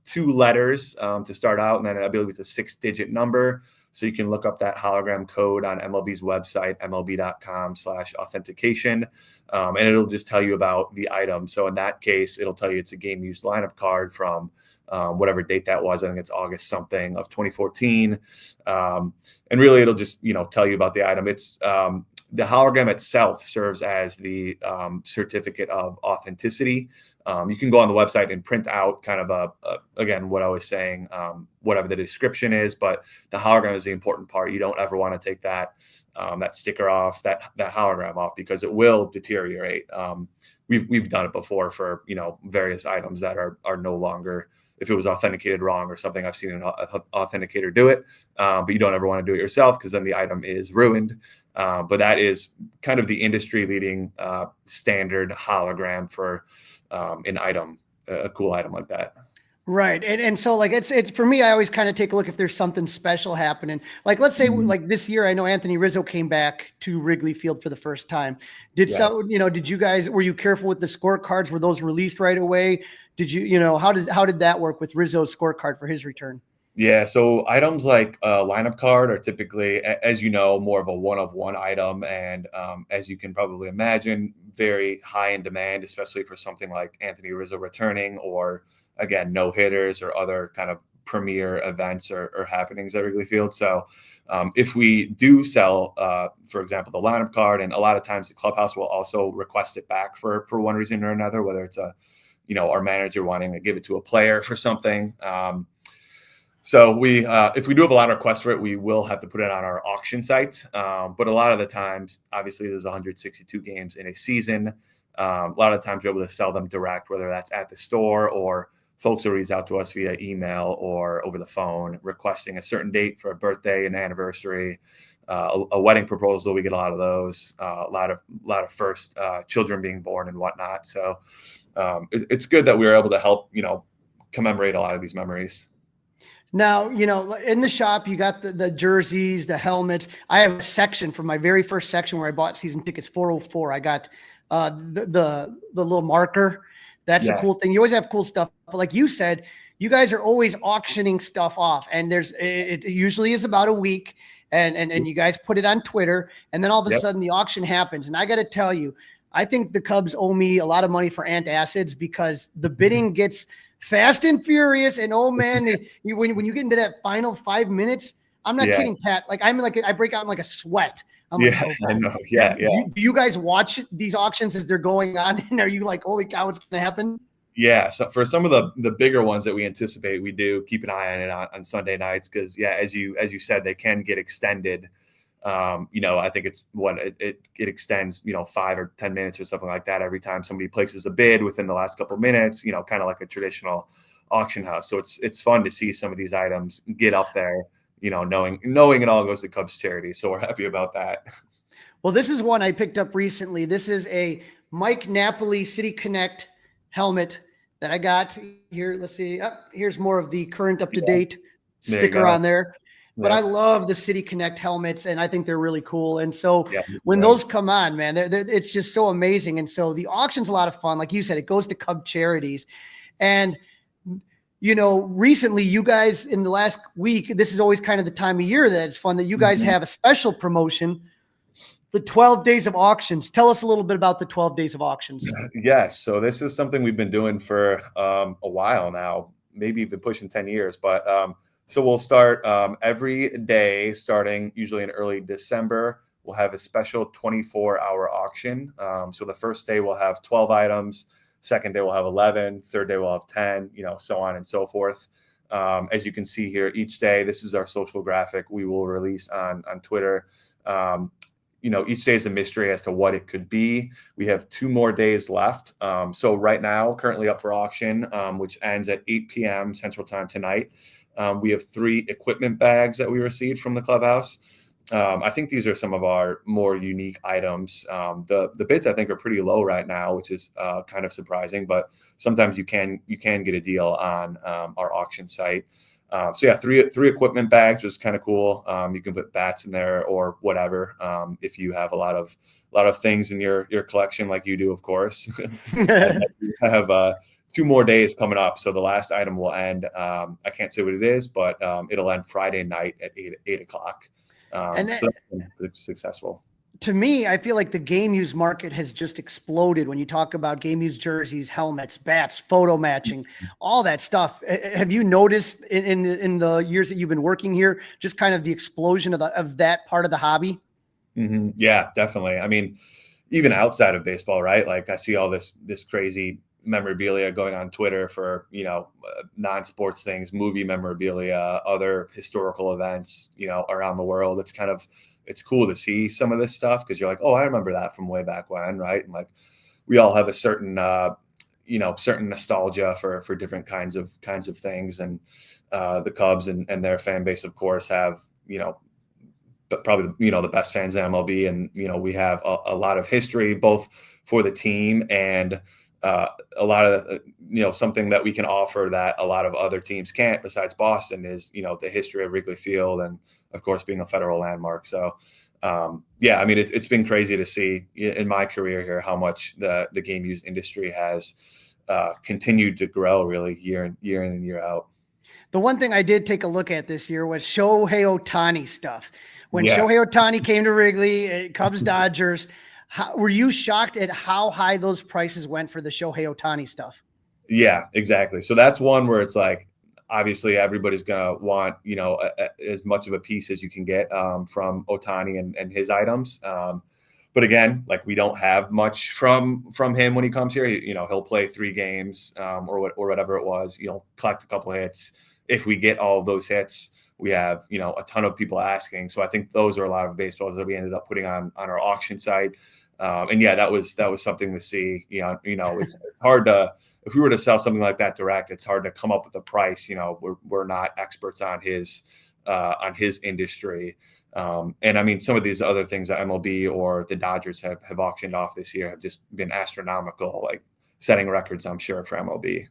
Speaker 3: 2 letters to start out, and then I believe it's a 6-digit number. So you can look up that hologram code on MLB's website, mlb.com/authentication, and it'll just tell you about the item. So in that case, it'll tell you it's a game used lineup card from whatever date that was. I think it's August something of 2014. And really it'll just, tell you about the item. It's the hologram itself serves as the certificate of authenticity. You can go on the website and print out kind of again, what I was saying, whatever the description is, but the hologram is the important part. You don't ever want to take that sticker off, that hologram off, because it will deteriorate. We've done it before for, various items that are no longer, if it was authenticated wrong or something. I've seen an authenticator do it, but you don't ever want to do it yourself because then the item is ruined. But that is kind of the industry leading standard hologram for an item, a cool item like that.
Speaker 2: Right. And so like, it's for me, I always kind of take a look if there's something special happening. Like, let's say like this year, I know Anthony Rizzo came back to Wrigley Field for the first time. Did you guys, were you careful with the scorecards? Were those released right away? Did you, how did that work with Rizzo's scorecard for his return?
Speaker 3: Yeah, so items like a lineup card are typically, as you know, more of a one-of-one item. And as you can probably imagine, very high in demand, especially for something like Anthony Rizzo returning, or again, no hitters or other kind of premier events or happenings at Wrigley Field. So if we do sell, for example, the lineup card, and a lot of times the clubhouse will also request it back for one reason or another, whether it's our manager wanting to give it to a player for something. So if we do have a lot of requests for it, we will have to put it on our auction site. But a lot of the times, obviously, there's 162 games in a season. A lot of the times, we're able to sell them direct, whether that's at the store or folks will reach out to us via email or over the phone requesting a certain date for a birthday, an anniversary, a wedding proposal. We get a lot of those. A lot of first children being born and whatnot. So it's good that we were able to help commemorate a lot of these memories.
Speaker 2: Now, in the shop, you got the jerseys, the helmets. I have a section from my very first section where I bought season tickets 404. I got the little marker. That's a cool thing. You always have cool stuff. But like you said, you guys are always auctioning stuff off. And it usually is about a week. And you guys put it on Twitter. And then all of a sudden the auction happens. And I got to tell you, I think the Cubs owe me a lot of money for antacids because the bidding gets fast and furious. And oh man, when you get into that final 5 minutes, I'm not
Speaker 3: Yeah.
Speaker 2: kidding, Pat. Like I break out in like a sweat. I'm
Speaker 3: Yeah,
Speaker 2: like, oh,
Speaker 3: I know. Yeah, yeah.
Speaker 2: Do you guys watch these auctions as they're going on? And are you like, holy cow, what's going to happen?
Speaker 3: Yeah, so for some of the bigger ones that we anticipate, we do keep an eye on it on Sunday nights because yeah, as you said, they can get extended. I think it's it extends 5 or 10 minutes or something like that every time somebody places a bid within the last couple of minutes. Kind of like a traditional auction house. So it's fun to see some of these items get up there. Knowing it all goes to Cubs charity, so we're happy about that.
Speaker 2: Well, this is one I picked up recently. This is a Mike Napoli City Connect helmet that I got here. Let's see. Here's more of the current up-to-date sticker on there. But I love the City Connect helmets, and I think they're really cool. And so when those come on, man, it's just so amazing. And so the auction's a lot of fun. Like you said, it goes to Cub charities. And, recently you guys in the last week, this is always kind of the time of year that it's fun that you guys have a special promotion, the 12 days of auctions. Tell us a little bit about the 12 days of auctions.
Speaker 3: Yes. So this is something we've been doing for a while now, maybe even pushing 10 years. But so we'll start every day, starting usually in early December. We'll have a special 24-hour auction. So the first day we'll have 12 items. Second day we'll have 11. Third day we'll have 10, so on and so forth. As you can see here, each day, this is our social graphic we will release on Twitter. Each day is a mystery as to what it could be. We have 2 more days left. So right now, currently up for auction, which ends at 8 p.m. Central Time tonight. We have 3 equipment bags that we received from the clubhouse. I think these are some of our more unique items. The bids I think are pretty low right now, which is kind of surprising, but sometimes you can get a deal on our auction site. So yeah, three equipment bags, which is kind of cool. You can put bats in there or whatever. If you have a lot of things in your collection, like you do, of course. And you have 2 more days coming up. So the last item will end. I can't say what it is, but it'll end Friday night at 8 o'clock. So that's been successful.
Speaker 2: To me, I feel like the game use market has just exploded when you talk about game use jerseys, helmets, bats, photo matching, all that stuff. Have you noticed in the years that you've been working here, just kind of the explosion of that part of the hobby?
Speaker 3: Mm-hmm. Yeah, definitely. I mean, even outside of baseball, right? Like I see all this crazy memorabilia going on Twitter for, non-sports things, movie memorabilia, other historical events, around the world. It's cool to see some of this stuff because you're like, oh, I remember that from way back when, right? And like we all have a certain certain nostalgia for different kinds of things. And the Cubs and their fan base, of course, have, but probably, the best fans in MLB. And, we have a lot of history, both for the team and a lot of, something that we can offer that a lot of other teams can't besides Boston is, the history of Wrigley Field and, of course, being a federal landmark. So, yeah, I mean, it's been crazy to see in my career here how much the game use industry has continued to grow really year in and year out.
Speaker 2: The one thing I did take a look at this year was Shohei Ohtani stuff. When Shohei Ohtani came to Wrigley, Cubs, Dodgers, were you shocked at how high those prices went for the Shohei Ohtani stuff? Yeah,
Speaker 3: exactly. So that's one where it's like, obviously everybody's going to want, as much of a piece as you can get from Ohtani and his items. But again, like we don't have much from him when he comes here. He'll play 3 games or whatever it was, collect a couple hits. If we get all of those hits, we have, a ton of people asking. So I think those are a lot of baseballs that we ended up putting on our auction site. And yeah, that was something to see. It's hard to, if we were to sell something like that direct, it's hard to come up with a price. We're not experts on his industry. And I mean, some of these other things that MLB or the Dodgers have auctioned off this year have just been astronomical, like setting records, I'm sure, for MLB.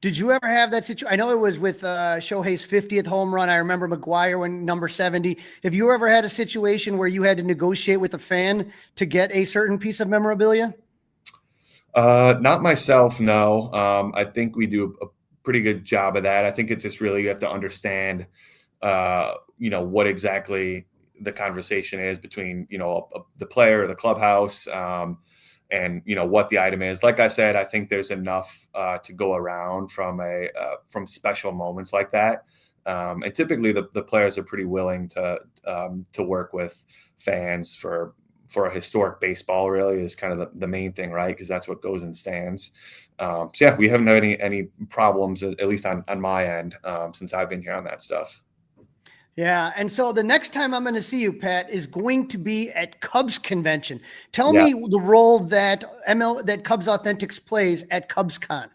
Speaker 2: Did you ever have that situation? I know it was with Shohei's 50th home run. I remember McGuire when number 70. Have you ever had a situation where you had to negotiate with a fan to get a certain piece of memorabilia?
Speaker 3: Not myself, no. I think we do a pretty good job of that. I think it's just really, you have to understand, what exactly the conversation is between, the player or the clubhouse, and what the item is. Like I said, I think there's enough to go around from special moments like that. And typically the players are pretty willing to work with fans for a historic baseball. Really is kind of the main thing, right? Because that's what goes in stands. So yeah, we haven't had any problems, at least on my end, since I've been here on that stuff.
Speaker 2: Yeah. And so the next time I'm going to see you, Pat, is going to be at Cubs convention. Tell
Speaker 3: Yes.
Speaker 2: me the role that that Cubs Authentics plays at CubsCon.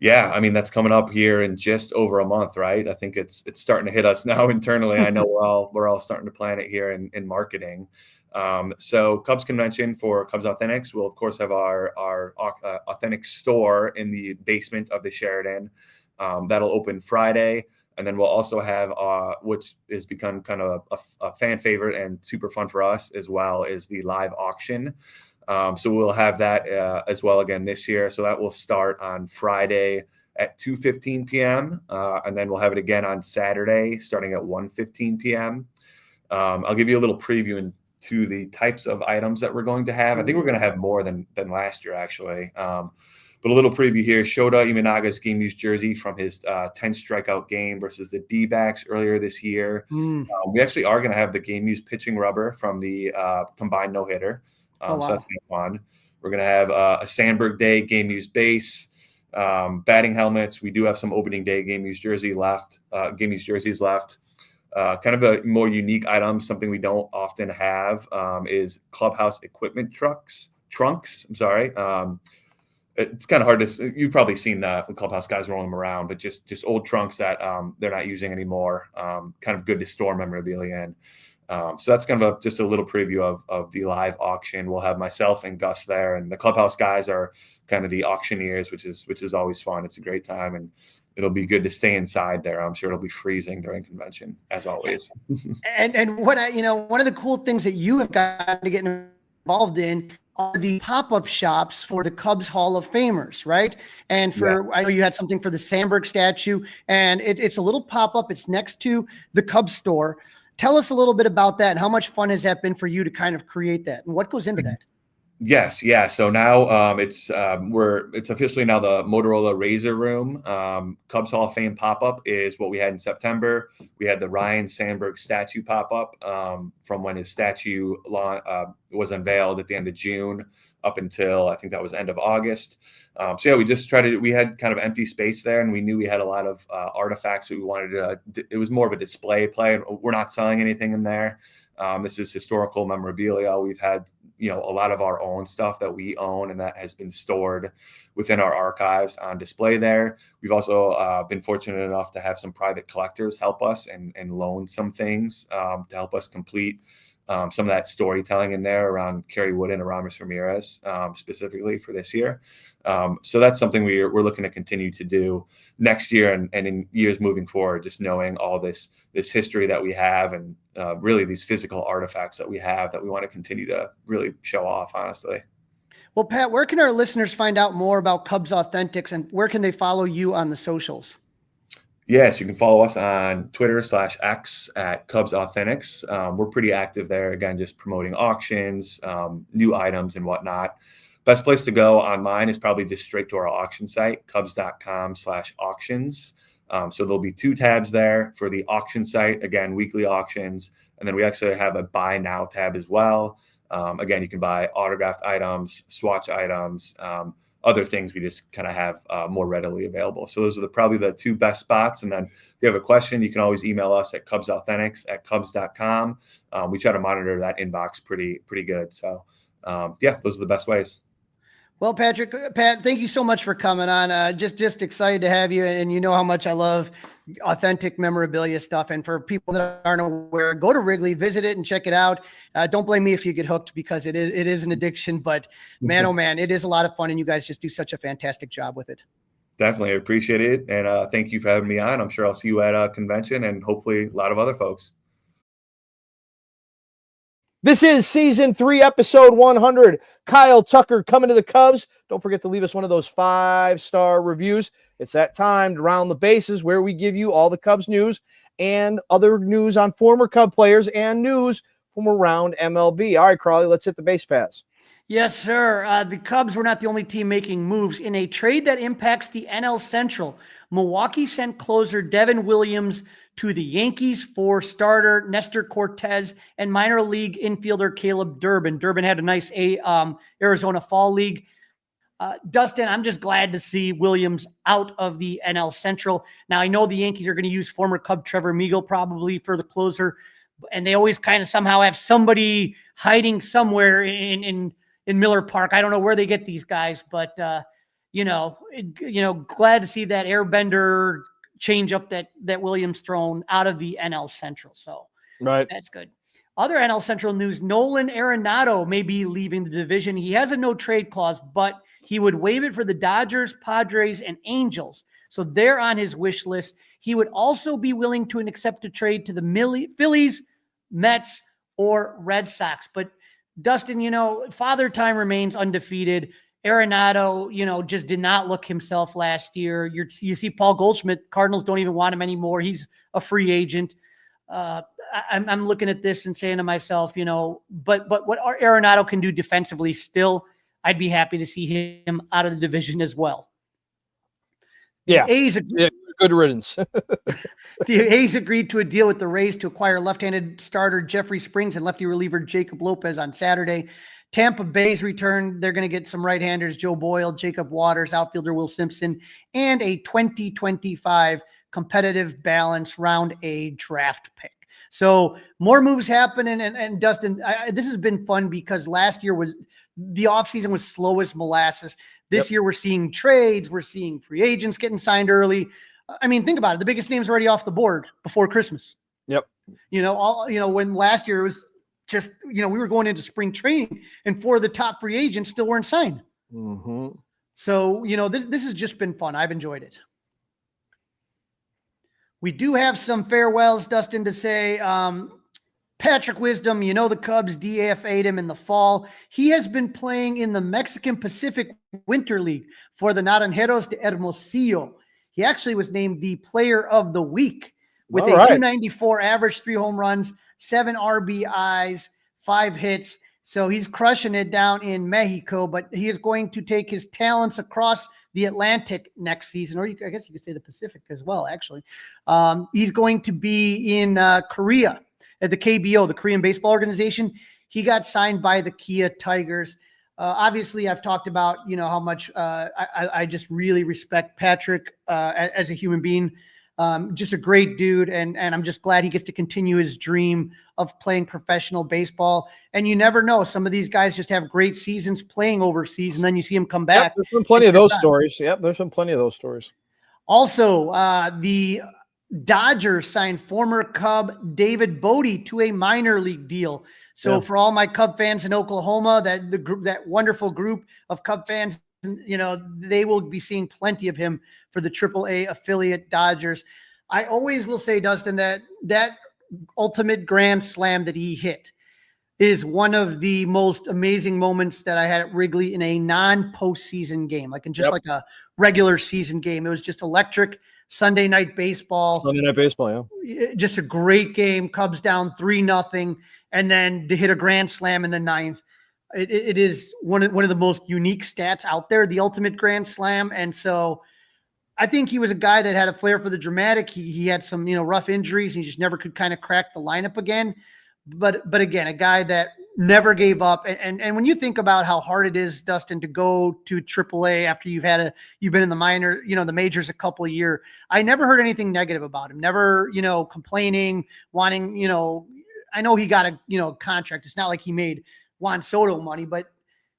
Speaker 3: Yeah, I mean, that's coming up here in just over a month, right? I think it's starting to hit us now internally. I know we're all starting to plan it here in marketing. So Cubs convention for Cubs Authentics, we'll of course have our authentic store in the basement of the Sheridan. That'll open Friday. And then we'll also have, which has become kind of a fan favorite and super fun for us as well, is the live auction. So we'll have that as well again this year. So that will start on Friday at 2:15 p.m. And then we'll have it again on Saturday starting at 1:15 p.m. I'll give you a little preview into the types of items that we're going to have. I think we're going to have more than last year, actually. But a little preview here, Shota Imanaga's game used jersey from his 10 strikeout game versus the D-backs earlier this year. We actually are going to have the game used pitching rubber from the combined no-hitter.
Speaker 2: Wow.
Speaker 3: So that's kind of fun. We're going to have a Sandberg Day game used base, batting helmets. We do have some opening day game used jerseys left. Kind of a more unique item, something we don't often have, is clubhouse equipment trunks. I'm sorry. It's kind of hard to. You've probably seen the clubhouse guys rolling them around, but just old trunks that they're not using anymore. Kind of good to store memorabilia in. So that's kind of just a little preview of the live auction. We'll have myself and Gus there, and the clubhouse guys are kind of the auctioneers, which is always fun. It's a great time, and it'll be good to stay inside there. I'm sure it'll be freezing during convention, as always.
Speaker 2: and what one of the cool things that you have got to get involved in are the pop-up shops for the Cubs Hall of Famers, right? And I know you had something for the Sandberg statue, and it's a little pop-up. It's next to the Cubs store. Tell us a little bit about that and how much fun has that been for you to kind of create that, and what goes into that?
Speaker 3: Yes. Yeah. So now it's officially now the Motorola Razor Room. Cubs Hall of Fame pop-up is what we had in September. We had the Ryan Sandberg statue pop-up from when his statue was unveiled at the end of June up until I think that was end of August. So yeah, we had kind of empty space there, and we knew we had a lot of artifacts that we wanted to, it was more of a display play. We're not selling anything in there. This is historical memorabilia. We've had, a lot of our own stuff that we own and that has been stored within our archives on display there. We've also been fortunate enough to have some private collectors help us and loan some things to help us complete some of that storytelling in there around Kerry Wood and Aramis Ramirez specifically for this year. So that's something we're looking to continue to do next year and in years moving forward, just knowing all this history that we have and really these physical artifacts that we have that we want to continue to really show off, honestly.
Speaker 2: Well, Pat, where can our listeners find out more about Cubs Authentics, and where can they follow you on the socials?
Speaker 3: Yes, you can follow us on Twitter/X at Cubs Authentics. We're pretty active there. Again, just promoting auctions, new items and whatnot. Best place to go online is probably just straight to our auction site, cubs.com/auctions. So there'll be 2 tabs there for the auction site. Again, weekly auctions. And then we actually have a buy now tab as well. Again, you can buy autographed items, swatch items, other things we just kind of have more readily available. So those are probably the 2 best spots. And then if you have a question, you can always email us at cubsauthentics@cubs.com. We try to monitor that inbox pretty good. So those are the best ways.
Speaker 2: Well, Pat, thank you so much for coming on. Just excited to have you. And you know how much I love authentic memorabilia stuff. And for people that aren't aware, go to Wrigley, visit it and check it out. Don't blame me if you get hooked, because it is an addiction, but man, oh man, it is a lot of fun. And you guys just do such a fantastic job with it.
Speaker 3: Definitely. I appreciate it. And thank you for having me on. I'm sure I'll see you at a convention and hopefully a lot of other folks.
Speaker 1: This is season 3, episode 100. Kyle Tucker coming to the Cubs. Don't forget to leave us one of those 5-star reviews. It's that time to round the bases where we give you all the Cubs news and other news on former Cub players and news from around MLB. All right, Crawly, let's hit the base pass.
Speaker 2: Yes, sir. The Cubs were not the only team making moves. In a trade that impacts the NL Central, Milwaukee sent closer Devin Williams to the Yankees for starter Nestor Cortez and minor league infielder Caleb Durbin. Durbin had a nice Arizona Fall League. Dustin, I'm just glad to see Williams out of the NL Central. Now, I know the Yankees are going to use former Cub Trevor Meagle probably for the closer, and they always kind of somehow have somebody hiding somewhere in Miller Park. I don't know where they get these guys, but glad to see that airbender change up that Williams thrown out of the NL Central. So
Speaker 1: right,
Speaker 2: that's good. Other NL Central news: Nolan Arenado may be leaving the division. He has a no trade clause, but he would waive it for the Dodgers, Padres, and Angels. So they're on his wish list. He would also be willing to accept a trade to the Phillies, Mets, or Red Sox. But Dustin, Father Time remains undefeated. Arenado, just did not look himself last year. You see Paul Goldschmidt, Cardinals don't even want him anymore. He's a free agent. I'm looking at this and saying to myself, but what Arenado can do defensively still, I'd be happy to see him out of the division as well.
Speaker 1: Yeah, good riddance.
Speaker 2: The A's agreed to a deal with the Rays to acquire left-handed starter Jeffrey Springs and lefty reliever Jacob Lopez on Saturday. Tampa Bay's return, they're going to get some right-handers, Joe Boyle, Jacob Waters, outfielder Will Simpson, and a 2025 competitive balance round A draft pick. So more moves happening. And Dustin, this has been fun because last year the offseason was slow as molasses. This year we're seeing trades. We're seeing free agents getting signed early. I mean, think about it. The biggest names already off the board before Christmas.
Speaker 1: Yep.
Speaker 2: When last year it was just, we were going into spring training and 4 of the top free agents still weren't signed.
Speaker 1: Mm-hmm.
Speaker 2: So, this has just been fun. I've enjoyed it. We do have some farewells, Dustin, to say. Patrick Wisdom, the Cubs DFA'd him in the fall. He has been playing in the Mexican Pacific Winter League for the Naranjeros de Hermosillo. He actually was named the Player of the Week with a 294 average, 3 home runs, 7 RBIs, 5 hits. So he's crushing it down in Mexico, but he is going to take his talents across the Atlantic next season, or I guess you could say the Pacific as well, actually. He's going to be in Korea at the KBO, the Korean Baseball Organization. He got signed by the Kia Tigers. Obviously, I've talked about, how much I just really respect Patrick as a human being. Just a great dude, and I'm just glad he gets to continue his dream of playing professional baseball. And you never know, some of these guys just have great seasons playing overseas, and then you see them come back.
Speaker 1: Yep, there's been plenty of those stories. Yep, there's been plenty of those stories. Also,
Speaker 2: the Dodgers signed former Cub David Bodie to a minor league deal. So for all my Cub fans in Oklahoma, that wonderful group of Cub fans, they will be seeing plenty of him for the AAA affiliate Dodgers. I always will say, Dustin, that ultimate grand slam that he hit is one of the most amazing moments that I had at Wrigley in a non-postseason game, like like a regular season game. It was just electric. Sunday night baseball. Yeah. Just a great game. Cubs down 3-0, and then to hit a grand slam in the 9th. It is one of the most unique stats out there, the ultimate grand slam. And so I think he was a guy that had a flair for the dramatic. He had some, rough injuries. And he just never could kind of crack the lineup again. But again, a guy that never gave up. And when you think about how hard it is, Dustin, to go to AAA after you've been in the minor, the majors a couple of years, I never heard anything negative about him. Never, complaining, wanting, I know he got a, contract. It's not like he made Juan Soto money, but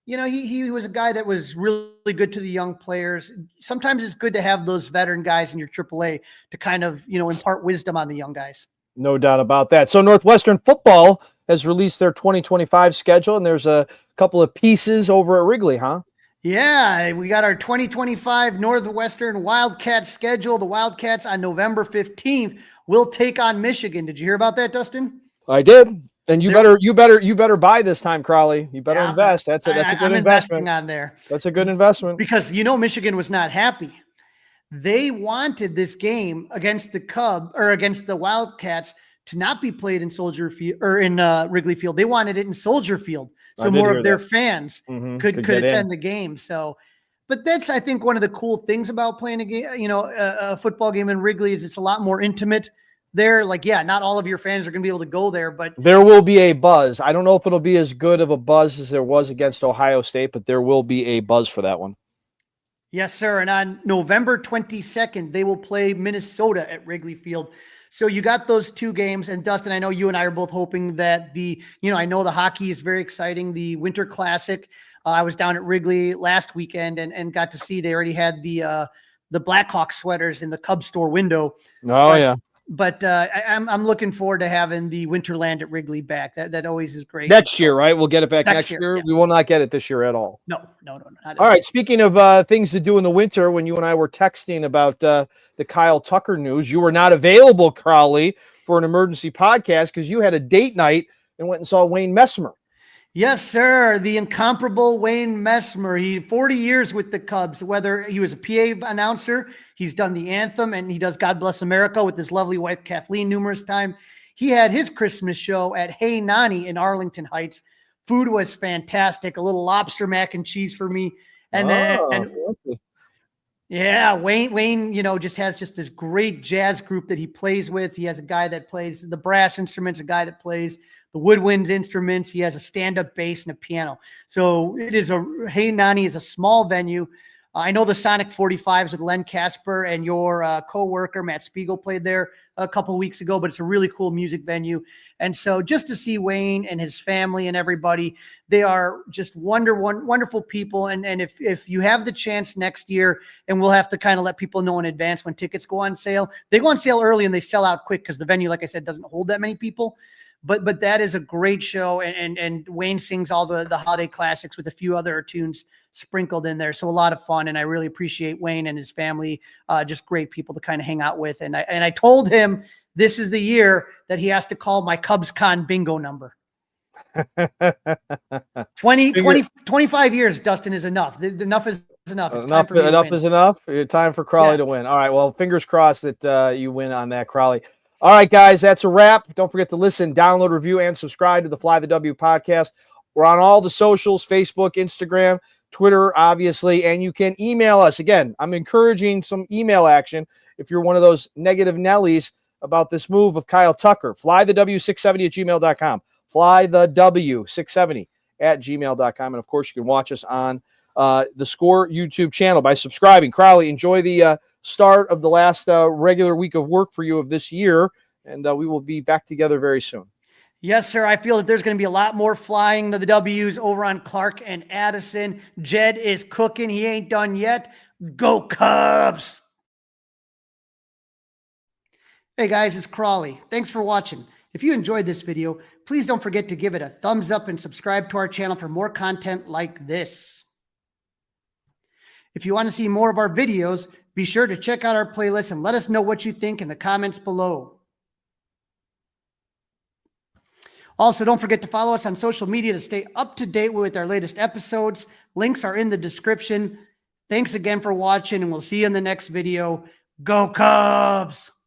Speaker 2: he was a guy that was really good to the young players. Sometimes it's good to have those veteran guys in your AAA to kind of, impart wisdom on the young guys.
Speaker 1: No doubt about that. So Northwestern football has released their 2025 schedule, and there's a couple of pieces over at Wrigley, huh?
Speaker 2: Yeah, we got our 2025 Northwestern Wildcats schedule. The Wildcats on November 15th will take on Michigan. Did you hear about that, Dustin?
Speaker 1: I did. And you better buy this time, Crawly. You better invest. That's a good investment
Speaker 2: on there.
Speaker 1: That's a good investment
Speaker 2: because Michigan was not happy. They wanted this game against the Wildcats to not be played in Soldier Field or in Wrigley Field. They wanted it in Soldier Field, so more of their fans could attend the game. So, but that's, I think, one of the cool things about playing a game, a football game in Wrigley is it's a lot more intimate. there. Like, yeah, not all of your fans are going to be able to go there, but
Speaker 1: there will be a buzz. I don't know if it'll be as good of a buzz as there was against Ohio State, but there will be a buzz for that one.
Speaker 2: yes, sir. And on November 22nd, they will play Minnesota at Wrigley Field. So you got those two games. And Dustin, I know you and I are both hoping that I know the hockey is very exciting. The Winter Classic. I was down at Wrigley last weekend and got to see they already had the Blackhawk sweaters in the Cubs store window.
Speaker 1: Oh, yeah.
Speaker 2: But I'm looking forward to having the Winterland at Wrigley back. That always is great.
Speaker 1: Next year, right? We'll get it back next year.
Speaker 2: Yeah.
Speaker 1: We will not get it this year at all.
Speaker 2: No. Not
Speaker 1: all right. Speaking of things to do in the winter, when you and I were texting about the Kyle Tucker news, you were not available, Crawly, for an emergency podcast because you had a date night and went and saw Wayne Messmer.
Speaker 2: Yes, sir. The incomparable Wayne Messmer. He 40 years with the Cubs, whether he was a PA announcer, he's done the anthem, and he does God Bless America with his lovely wife, Kathleen, numerous times. He had his Christmas show at Hey Nani in Arlington Heights. Food was fantastic. A little lobster mac and cheese for me. And yeah, Wayne, just has this great jazz group that he plays with. He has a guy that plays the brass instruments, a guy that plays the woodwinds instruments. He has a stand-up bass and a piano. So Hey Nani is a small venue. I know the Sonic 45s with Len Casper and your co-worker, Matt Spiegel, played there a couple of weeks ago, but it's a really cool music venue. And so just to see Wayne and his family and everybody, they are just wonderful people. And if you have the chance next year, and we'll have to kind of let people know in advance when tickets go on sale, they go on sale early and they sell out quick because the venue, like I said, doesn't hold that many people. But that is a great show, and Wayne sings all the holiday classics with a few other tunes sprinkled in there. So a lot of fun, and I really appreciate Wayne and his family. Just great people to kind of hang out with. And I told him this is the year that he has to call my Cubs Con bingo number. 25 years, Dustin, is enough. Enough is enough. It's time for me to
Speaker 1: enough
Speaker 2: win.
Speaker 1: is enough. Time for Crawly to win. All right. Well, fingers crossed that you win on that, Crawly. All right, guys, that's a wrap. Don't forget to listen, download, review, and subscribe to the Fly the W podcast. We're on all the socials, Facebook, Instagram, Twitter, obviously, and you can email us. Again, I'm encouraging some email action if you're one of those negative Nellies about this move of Kyle Tucker. flythew670@gmail.com. flythew670@gmail.com. And, of course, you can watch us on the Score YouTube channel by subscribing. Crawly, enjoy the start of the last regular week of work for you of this year, and we will be back together very soon.
Speaker 2: Yes, sir. I feel that there's going to be a lot more flying the W's over on Clark and Addison. Jed is cooking. He ain't done yet. Go Cubs! Hey, guys, it's Crawly. Thanks for watching. If you enjoyed this video, please don't forget to give it a thumbs up and subscribe to our channel for more content like this. If you want to see more of our videos, be sure to check out our playlist and let us know what you think in the comments below. Also, don't forget to follow us on social media to stay up to date with our latest episodes. Links are in the description. Thanks again for watching, and we'll see you in the next video. Go Cubs!